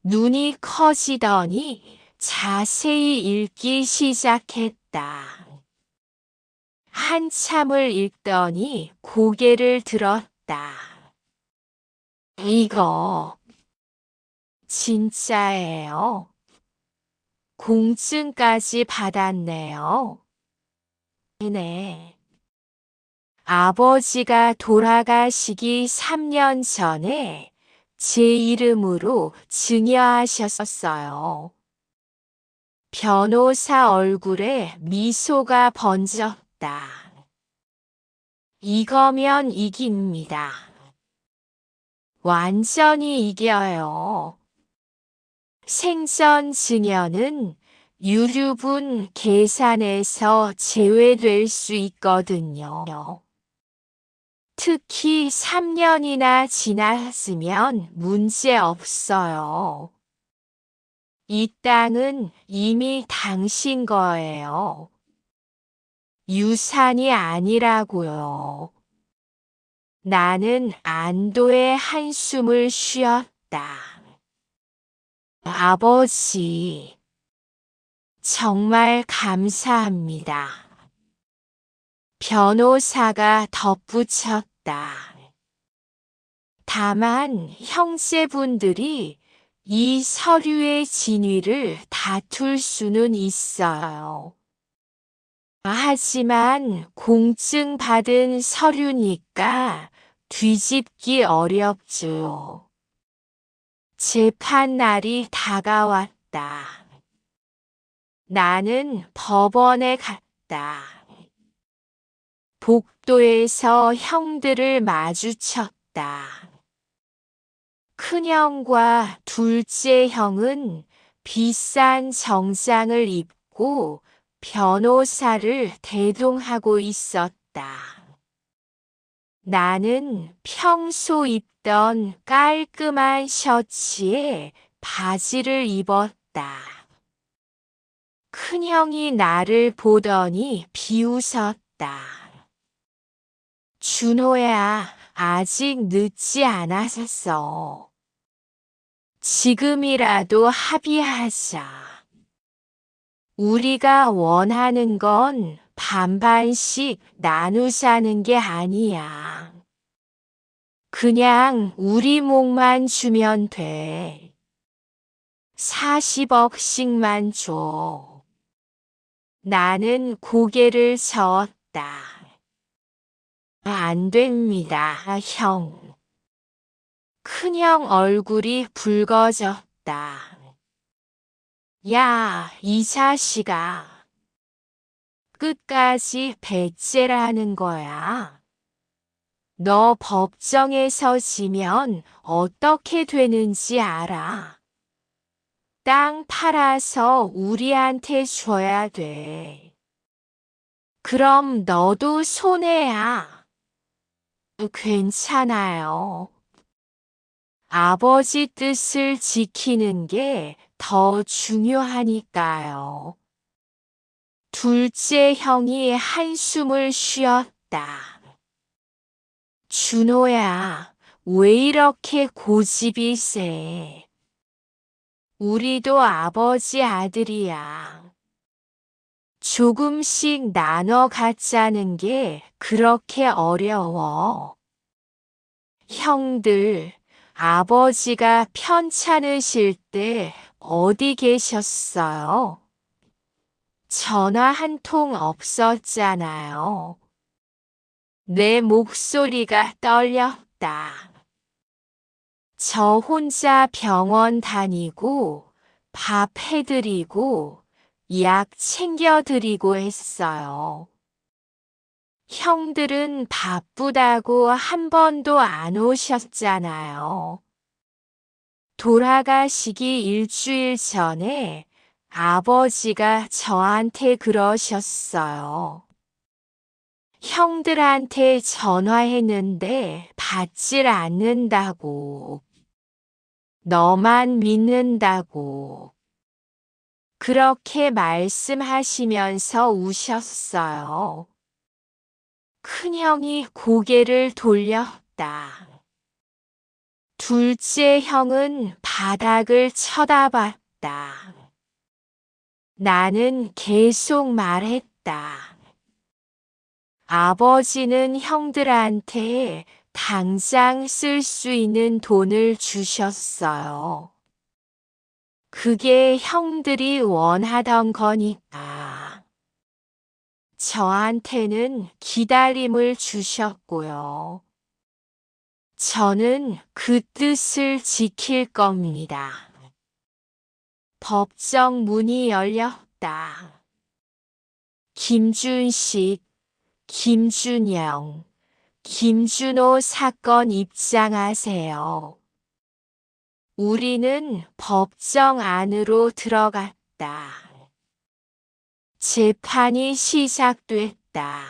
눈이 커지더니 자세히 읽기 시작했다. 한참을 읽더니 고개를 들었다. 이거 진짜예요. 공증까지 받았네요. 네. 아버지가 돌아가시기 3년 전에 제 이름으로 증여하셨어요. 변호사 얼굴에 미소가 번졌다. 이거면 이깁니다. 완전히 이겨요. 생전 증여는 유류분 계산에서 제외될 수 있거든요. 특히 3년이나 지났으면 문제 없어요. 이 땅은 이미 당신 거예요. 유산이 아니라고요. 나는 안도의 한숨을 쉬었다. 아버지, 정말 감사합니다. 변호사가 덧붙였다. 다만 형제분들이 이 서류의 진위를 다툴 수는 있어요. 하지만 공증받은 서류니까 뒤집기 어렵죠. 재판 날이 다가왔다. 나는 법원에 갔다. 복도에서 형들을 마주쳤다. 큰형과 둘째 형은 비싼 정장을 입고 변호사를 대동하고 있었다. 나는 평소 입던 깔끔한 셔츠에 바지를 입었다. 큰형이 나를 보더니 비웃었다. 준호야, 아직 늦지 않았어. 지금이라도 합의하자. 우리가 원하는 건 반반씩 나누자는 게 아니야. 그냥 우리 몫만 주면 돼. 40억씩만 줘. 나는 고개를 저었다. 안 됩니다, 형. 큰형 얼굴이 붉어졌다. 야, 이 자식아. 끝까지 배째라는 거야. 너 법정에서 지면 어떻게 되는지 알아? 땅 팔아서 우리한테 줘야 돼. 그럼 너도 손해야. 괜찮아요. 아버지 뜻을 지키는 게 더 중요하니까요. 둘째 형이 한숨을 쉬었다. 준호야, 왜 이렇게 고집이 세? 우리도 아버지 아들이야. 조금씩 나눠 갖자는 게 그렇게 어려워. 형들, 아버지가 편찮으실 때 어디 계셨어요? 전화 한 통 없었잖아요. 내 목소리가 떨렸다. 저 혼자 병원 다니고 밥 해드리고 약 챙겨드리고 했어요. 형들은 바쁘다고 한 번도 안 오셨잖아요. 돌아가시기 일주일 전에 아버지가 저한테 그러셨어요. 형들한테 전화했는데 받질 않는다고. 너만 믿는다고. 그렇게 말씀하시면서 우셨어요. 큰형이 고개를 돌렸다. 둘째 형은 바닥을 쳐다봤다. 나는 계속 말했다. 아버지는 형들한테 당장 쓸 수 있는 돈을 주셨어요. 그게 형들이 원하던 거니까. 저한테는 기다림을 주셨고요. 저는 그 뜻을 지킬 겁니다. 법정 문이 열렸다. 김준식, 김준영, 김준호 사건 입장하세요. 우리는 법정 안으로 들어갔다. 재판이 시작됐다.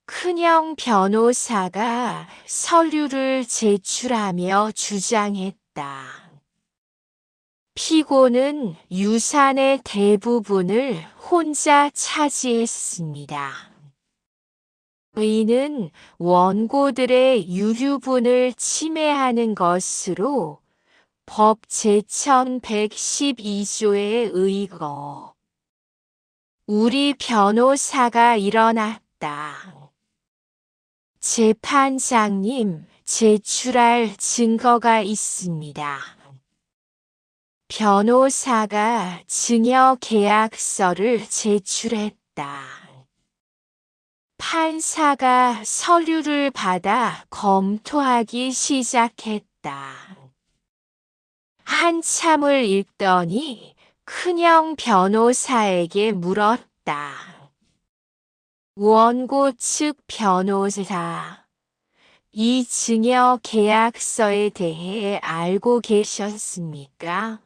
큰형 변호사가 서류를 제출하며 주장했다. 피고는 유산의 대부분을 혼자 차지했습니다. 의는 원고들의 유류분을 침해하는 것으로 법 제1112조에 의거 우리 변호사가 일어났다. 재판장님, 제출할 증거가 있습니다. 변호사가 증여 계약서를 제출했다. 판사가 서류를 받아 검토하기 시작했다. 한참을 읽더니 큰형 변호사에게 물었다. 원고 측 변호사, 이 증여 계약서에 대해 알고 계셨습니까?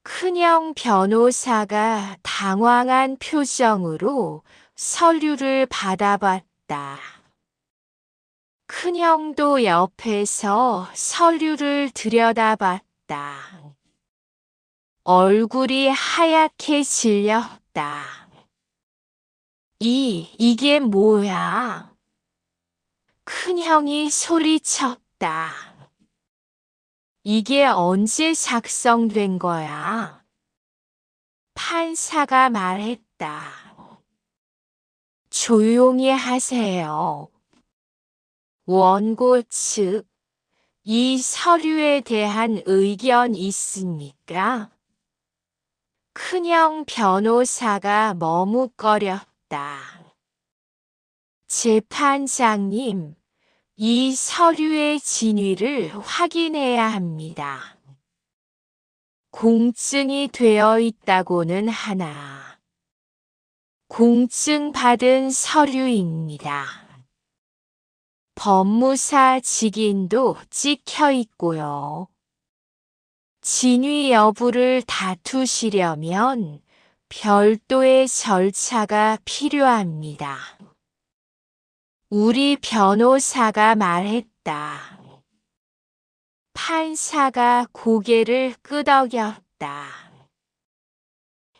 큰형 변호사가 당황한 표정으로 서류를 받아봤다. 큰형도 옆에서 서류를 들여다봤다. 얼굴이 하얗게 질렸다. 이게 뭐야? 큰형이 소리쳤다. 이게 언제 작성된 거야? 판사가 말했다. 조용히 하세요. 원고 측, 이 서류에 대한 의견 있습니까? 큰형 변호사가 머뭇거렸다. 재판장님, 이 서류의 진위를 확인해야 합니다. 공증이 되어 있다고는 하나. 공증 받은 서류입니다. 법무사 직인도 찍혀 있고요. 진위 여부를 다투시려면 별도의 절차가 필요합니다. 우리 변호사가 말했다. 판사가 고개를 끄덕였다.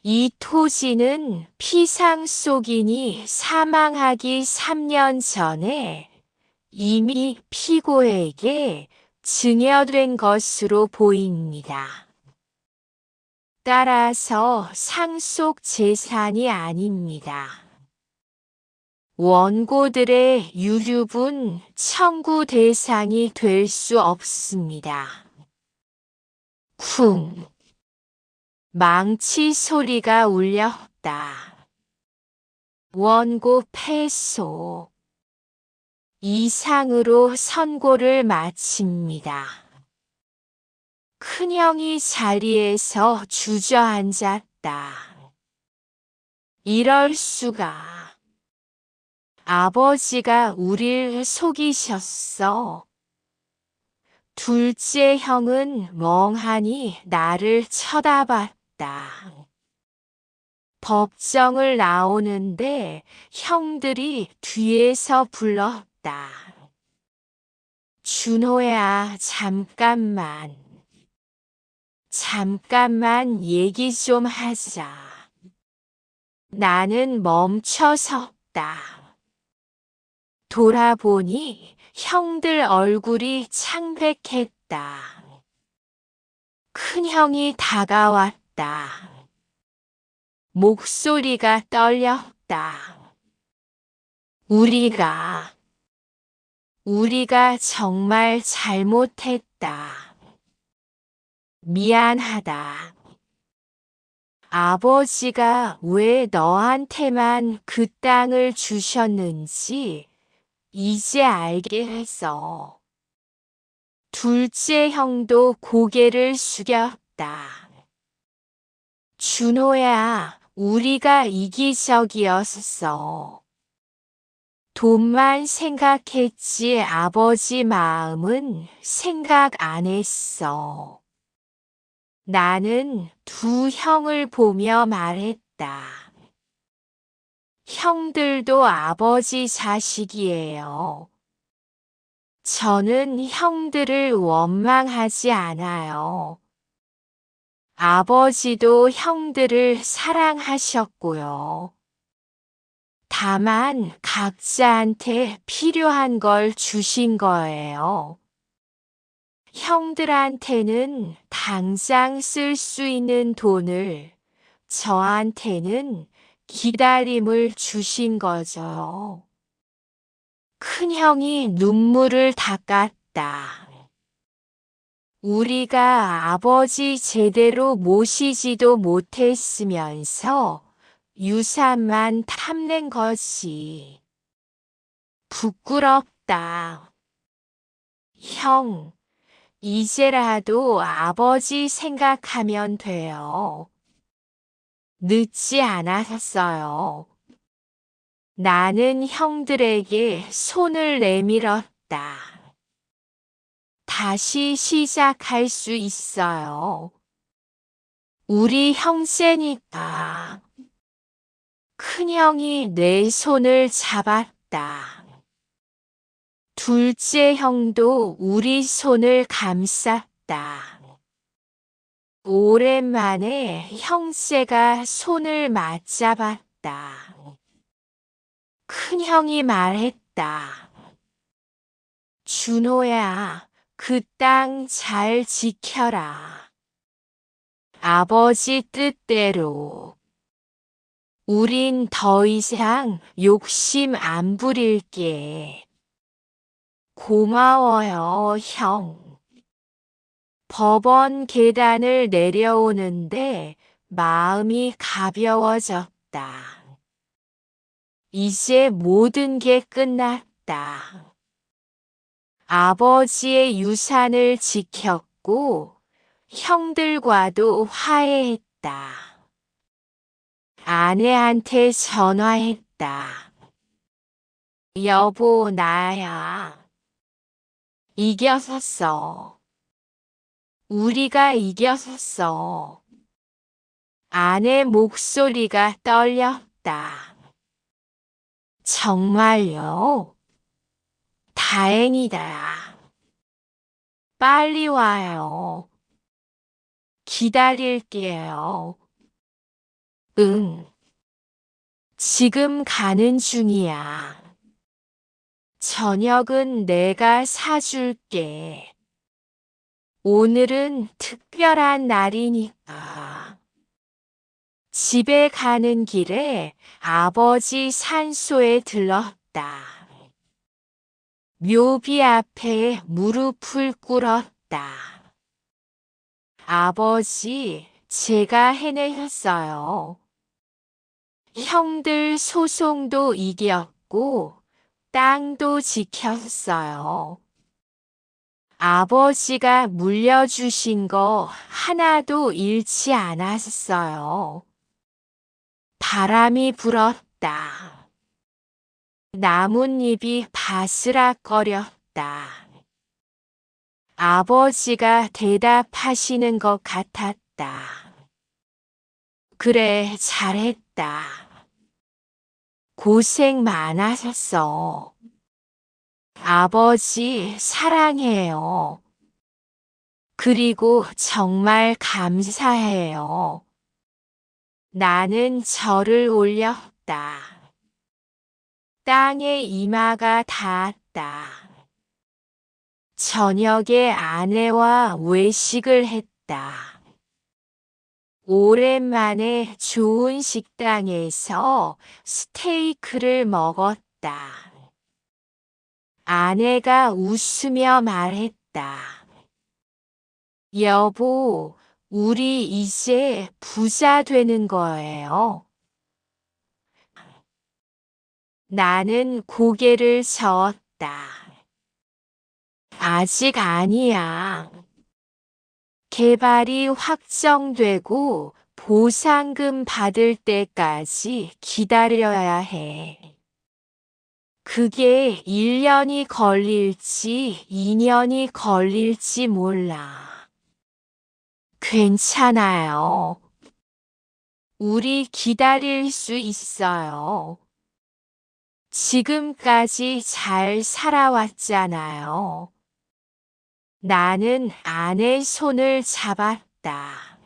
이 토지는 피상속인이 사망하기 3년 전에 이미 피고에게 증여된 것으로 보입니다. 따라서 상속 재산이 아닙니다. 원고들의 유류분 청구 대상이 될 수 없습니다. 쿵! 망치 소리가 울렸다. 원고 패소. 이상으로 선고를 마칩니다. 큰형이 자리에서 주저앉았다. 이럴 수가. 아버지가 우릴 속이셨어. 둘째 형은 멍하니 나를 쳐다봤다. 법정을 나오는데 형들이 뒤에서 불렀다. 준호야, 잠깐만. 잠깐만 얘기 좀 하자. 나는 멈춰섰다. 돌아보니 형들 얼굴이 창백했다. 큰형이 다가왔다. 목소리가 떨렸다. 우리가 정말 잘못했다. 미안하다. 아버지가 왜 너한테만 그 땅을 주셨는지 이제 알게 했어. 둘째 형도 고개를 숙였다. 준호야, 우리가 이기적이었어. 돈만 생각했지 아버지 마음은 생각 안 했어. 나는 두 형을 보며 말했다. 형들도 아버지 자식이에요. 저는 형들을 원망하지 않아요. 아버지도 형들을 사랑하셨고요. 다만 각자한테 필요한 걸 주신 거예요. 형들한테는 당장 쓸 수 있는 돈을, 저한테는 기다림을 주신 거죠. 큰형이 눈물을 닦았다. 우리가 아버지 제대로 모시지도 못했으면서 유산만 탐낸 거지. 부끄럽다. 형, 이제라도 아버지 생각하면 돼요. 늦지 않았어요. 나는 형들에게 손을 내밀었다. 다시 시작할 수 있어요. 우리 형제니까. 큰형이 내 손을 잡았다. 둘째 형도 우리 손을 감쌌다. 오랜만에 형제가 손을 맞잡았다. 큰형이 말했다. 준호야, 그 땅 잘 지켜라. 아버지 뜻대로. 우린 더 이상 욕심 안 부릴게. 고마워요, 형. 법원 계단을 내려오는데 마음이 가벼워졌다. 이제 모든 게 끝났다. 아버지의 유산을 지켰고 형들과도 화해했다. 아내한테 전화했다. 여보, 나야. 이겼었어. 우리가 이겼었어. 아내 목소리가 떨렸다. 정말요? 다행이다. 빨리 와요. 기다릴게요. 응. 지금 가는 중이야. 저녁은 내가 사줄게. 오늘은 특별한 날이니까. 집에 가는 길에 아버지 산소에 들렀다. 묘비 앞에 무릎을 꿇었다. 아버지, 제가 해냈어요. 형들 소송도 이겼고 땅도 지켰어요. 아버지가 물려주신 거 하나도 잃지 않았어요. 바람이 불었다. 나뭇잎이 바스락거렸다. 아버지가 대답하시는 것 같았다. 그래, 잘했다. 고생 많으셨어. 아버지, 사랑해요. 그리고 정말 감사해요. 나는 절을 올렸다. 땅에 이마가 닿았다. 저녁에 아내와 외식을 했다. 오랜만에 좋은 식당에서 스테이크를 먹었다. 아내가 웃으며 말했다. 여보, 우리 이제 부자 되는 거예요. 나는 고개를 저었다. 아직 아니야. 개발이 확정되고 보상금 받을 때까지 기다려야 해. 그게 1년이 걸릴지 2년이 걸릴지 몰라. 괜찮아요. 우리 기다릴 수 있어요. 지금까지 잘 살아왔잖아요. 나는 아내 손을 잡았다.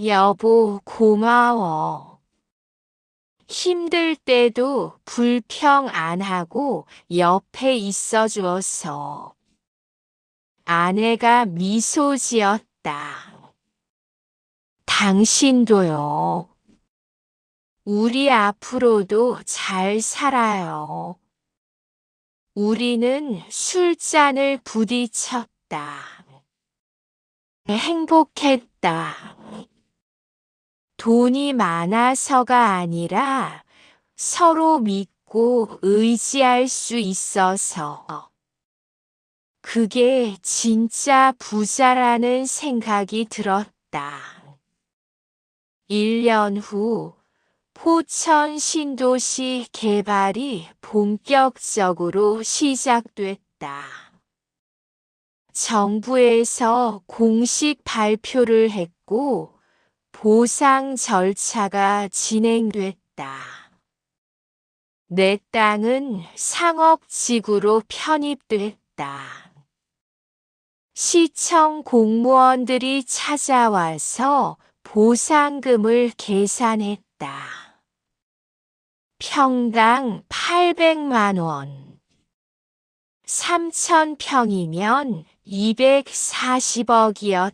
여보, 고마워. 힘들 때도 불평 안 하고 옆에 있어 주어서. 아내가 미소 지었다. 당신도요. 우리 앞으로도 잘 살아요. 우리는 술잔을 부딪혔다. 행복했다. 돈이 많아서가 아니라 서로 믿고 의지할 수 있어서. 그게 진짜 부자라는 생각이 들었다. 1년 후 포천 신도시 개발이 본격적으로 시작됐다. 정부에서 공식 발표를 했고 보상 절차가 진행됐다. 내 땅은 상업지구로 편입됐다. 시청 공무원들이 찾아와서 보상금을 계산했다. 평당 800만 원. 3,000평이면 240억이었다.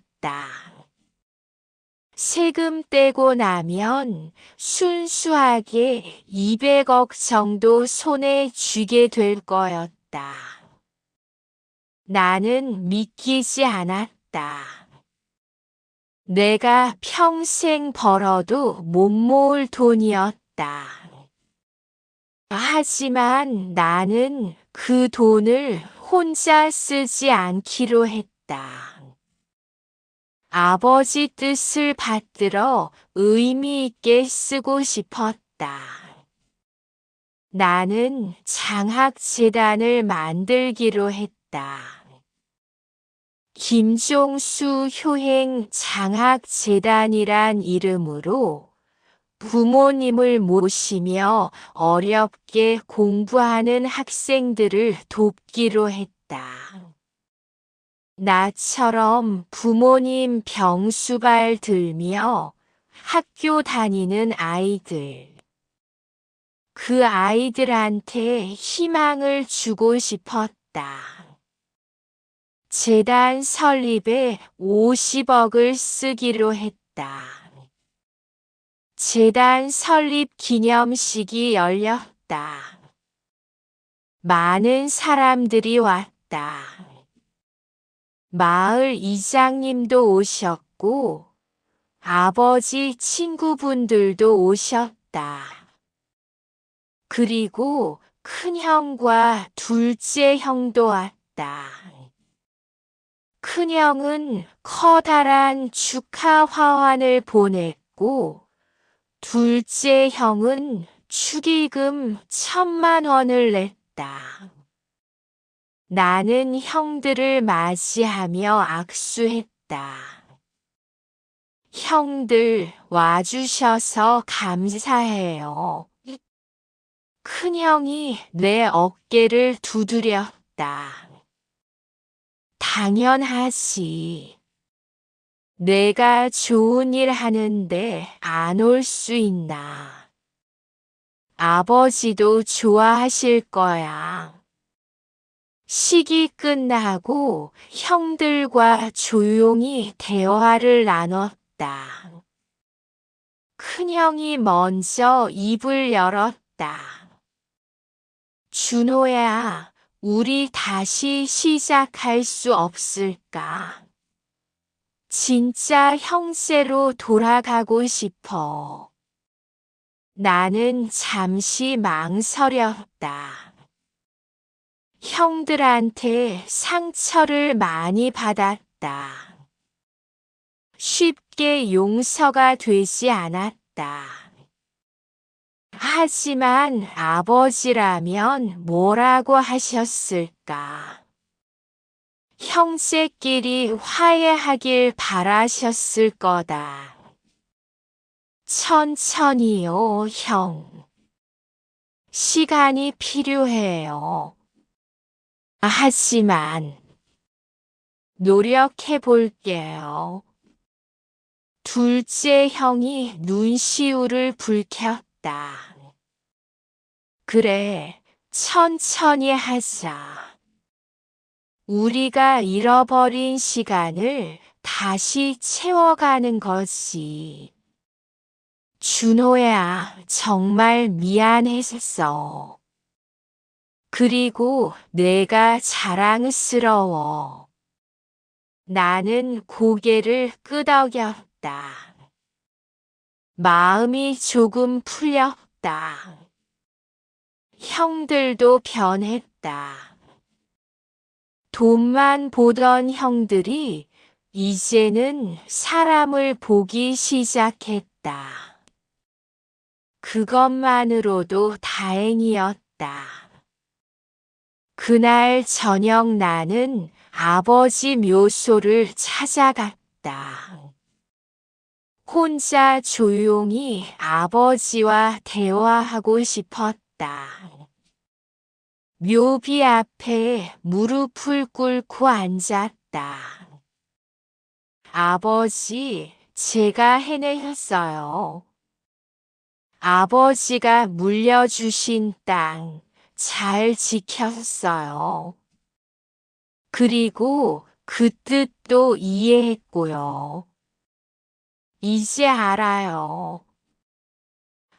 세금 떼고 나면 순수하게 200억 정도 손에 쥐게 될 거였다. 나는 믿기지 않았다. 내가 평생 벌어도 못 모을 돈이었다. 하지만 나는 그 돈을 혼자 쓰지 않기로 했다. 아버지 뜻을 받들어 의미 있게 쓰고 싶었다. 나는 장학재단을 만들기로 했다. 김종수 효행 장학재단이란 이름으로 부모님을 모시며 어렵게 공부하는 학생들을 돕기로 했다. 나처럼 부모님 병수발 들며 학교 다니는 아이들. 그 아이들한테 희망을 주고 싶었다. 재단 설립에 50억을 쓰기로 했다. 재단 설립 기념식이 열렸다. 많은 사람들이 왔다. 마을 이장님도 오셨고, 아버지 친구분들도 오셨다. 그리고 큰형과 둘째 형도 왔다. 큰형은 커다란 축하 화환을 보냈고, 둘째 형은 축의금 1,000만 원을 냈다. 나는 형들을 맞이하며 악수했다. 형들 와주셔서 감사해요. 큰형이 내 어깨를 두드렸다. 당연하지. 내가 좋은 일 하는데 안 올 수 있나. 아버지도 좋아하실 거야. 식이 끝나고 형들과 조용히 대화를 나눴다. 큰형이 먼저 입을 열었다. 준호야, 우리 다시 시작할 수 없을까? 진짜 형제로 돌아가고 싶어. 나는 잠시 망설였다. 형들한테 상처를 많이 받았다. 쉽게 용서가 되지 않았다. 하지만 아버지라면 뭐라고 하셨을까? 형제끼리 화해하길 바라셨을 거다. 천천히요, 형. 시간이 필요해요. 하지만 노력해 볼게요. 둘째 형이 눈시울을 붉혔다. 그래, 천천히 하자. 우리가 잃어버린 시간을 다시 채워가는 거지. 준호야, 정말 미안했어. 그리고 내가 자랑스러워. 나는 고개를 끄덕였다. 마음이 조금 풀렸다. 형들도 변했다. 돈만 보던 형들이 이제는 사람을 보기 시작했다. 그것만으로도 다행이었다. 그날 저녁 나는 아버지 묘소를 찾아갔다. 혼자 조용히 아버지와 대화하고 싶었다. 묘비 앞에 무릎을 꿇고 앉았다. 아버지, 제가 해냈어요. 아버지가 물려주신 땅 잘 지켰어요. 그리고 그 뜻도 이해했고요. 이제 알아요.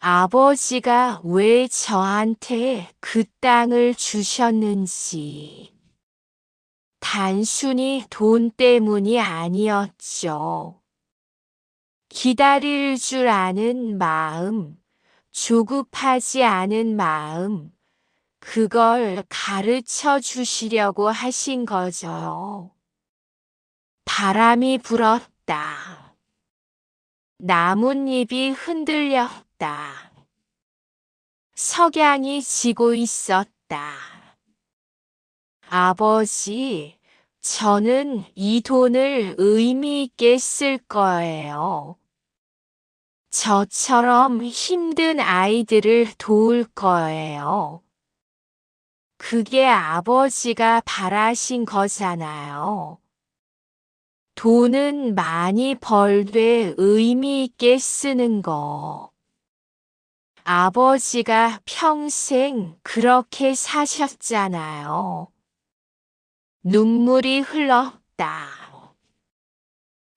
아버지가 왜 저한테 그 땅을 주셨는지. 단순히 돈 때문이 아니었죠. 기다릴 줄 아는 마음, 조급하지 않은 마음, 그걸 가르쳐 주시려고 하신 거죠. 바람이 불었다. 나뭇잎이 흔들렸다. 석양이 지고 있었다. 아버지, 저는 이 돈을 의미 있게 쓸 거예요. 저처럼 힘든 아이들을 도울 거예요. 그게 아버지가 바라신 거잖아요. 돈은 많이 벌되 의미 있게 쓰는 거. 아버지가 평생 그렇게 사셨잖아요. 눈물이 흘렀다.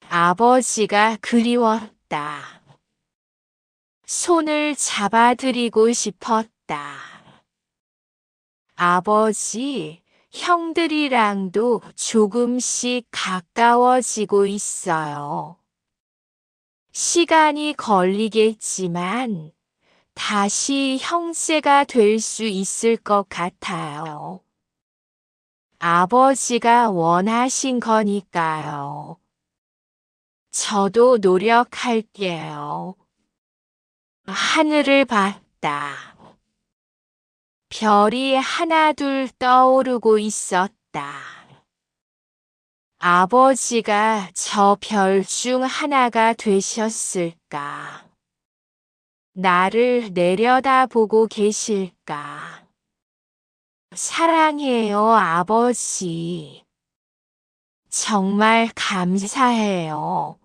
아버지가 그리웠다. 손을 잡아드리고 싶었다. 아버지, 형들이랑도 조금씩 가까워지고 있어요. 시간이 걸리겠지만 다시 형제가 될 수 있을 것 같아요. 아버지가 원하신 거니까요. 저도 노력할게요. 하늘을 봤다. 별이 하나둘 떠오르고 있었다. 아버지가 저 별 중 하나가 되셨을까? 나를 내려다보고 계실까? 사랑해요, 아버지. 정말 감사해요.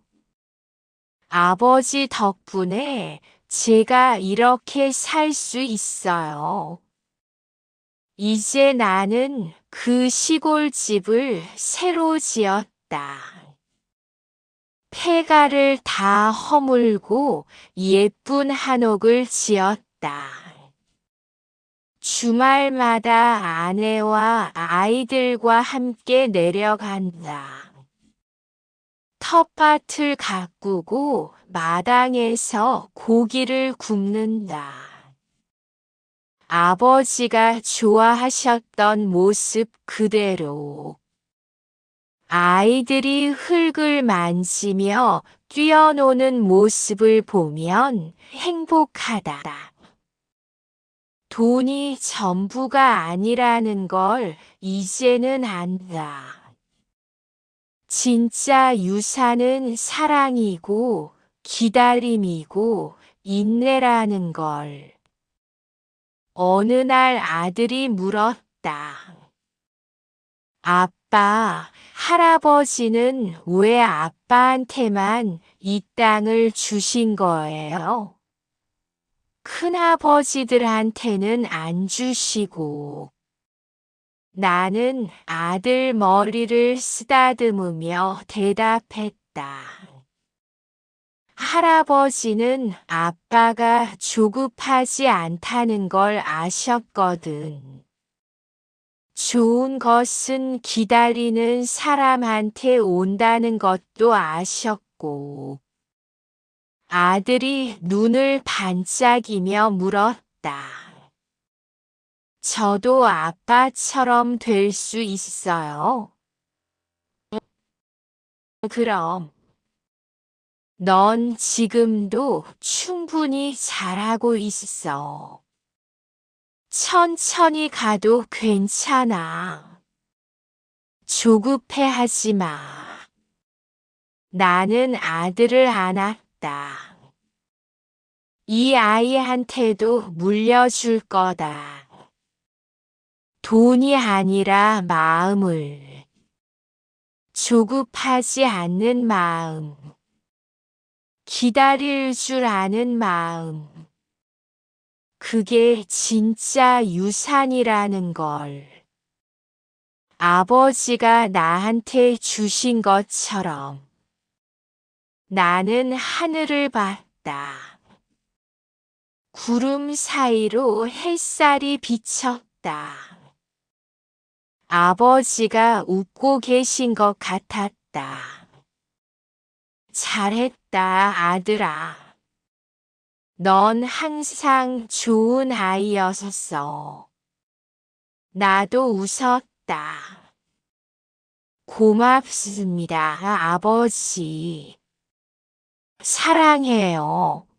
아버지 덕분에 제가 이렇게 살 수 있어요. 이제 나는 그 시골집을 새로 지었다. 폐가를 다 허물고 예쁜 한옥을 지었다. 주말마다 아내와 아이들과 함께 내려간다. 텃밭을 가꾸고 마당에서 고기를 굽는다. 아버지가 좋아하셨던 모습 그대로. 아이들이 흙을 만지며 뛰어노는 모습을 보면 행복하다. 돈이 전부가 아니라는 걸 이제는 안다. 진짜 유산은 사랑이고 기다림이고 인내라는 걸. 어느 날 아들이 물었다. 아빠, 할아버지는 왜 아빠한테만 이 땅을 주신 거예요? 큰아버지들한테는 안 주시고. 나는 아들 머리를 쓰다듬으며 대답했다. 할아버지는 아빠가 조급하지 않다는 걸 아셨거든. 좋은 것은 기다리는 사람한테 온다는 것도 아셨고. 아들이 눈을 반짝이며 물었다. 저도 아빠처럼 될 수 있어요? 그럼. 넌 지금도 충분히 잘하고 있어. 천천히 가도 괜찮아. 조급해하지 마. 나는 아들을 안았다. 이 아이한테도 물려줄 거다. 돈이 아니라 마음을. 조급하지 않는 마음. 기다릴 줄 아는 마음. 그게 진짜 유산이라는 걸. 아버지가 나한테 주신 것처럼. 나는 하늘을 봤다. 구름 사이로 햇살이 비쳤다. 아버지가 웃고 계신 것 같았다. 잘했다, 아들아. 넌 항상 좋은 아이였었어. 나도 웃었다. 고맙습니다, 아버지. 사랑해요.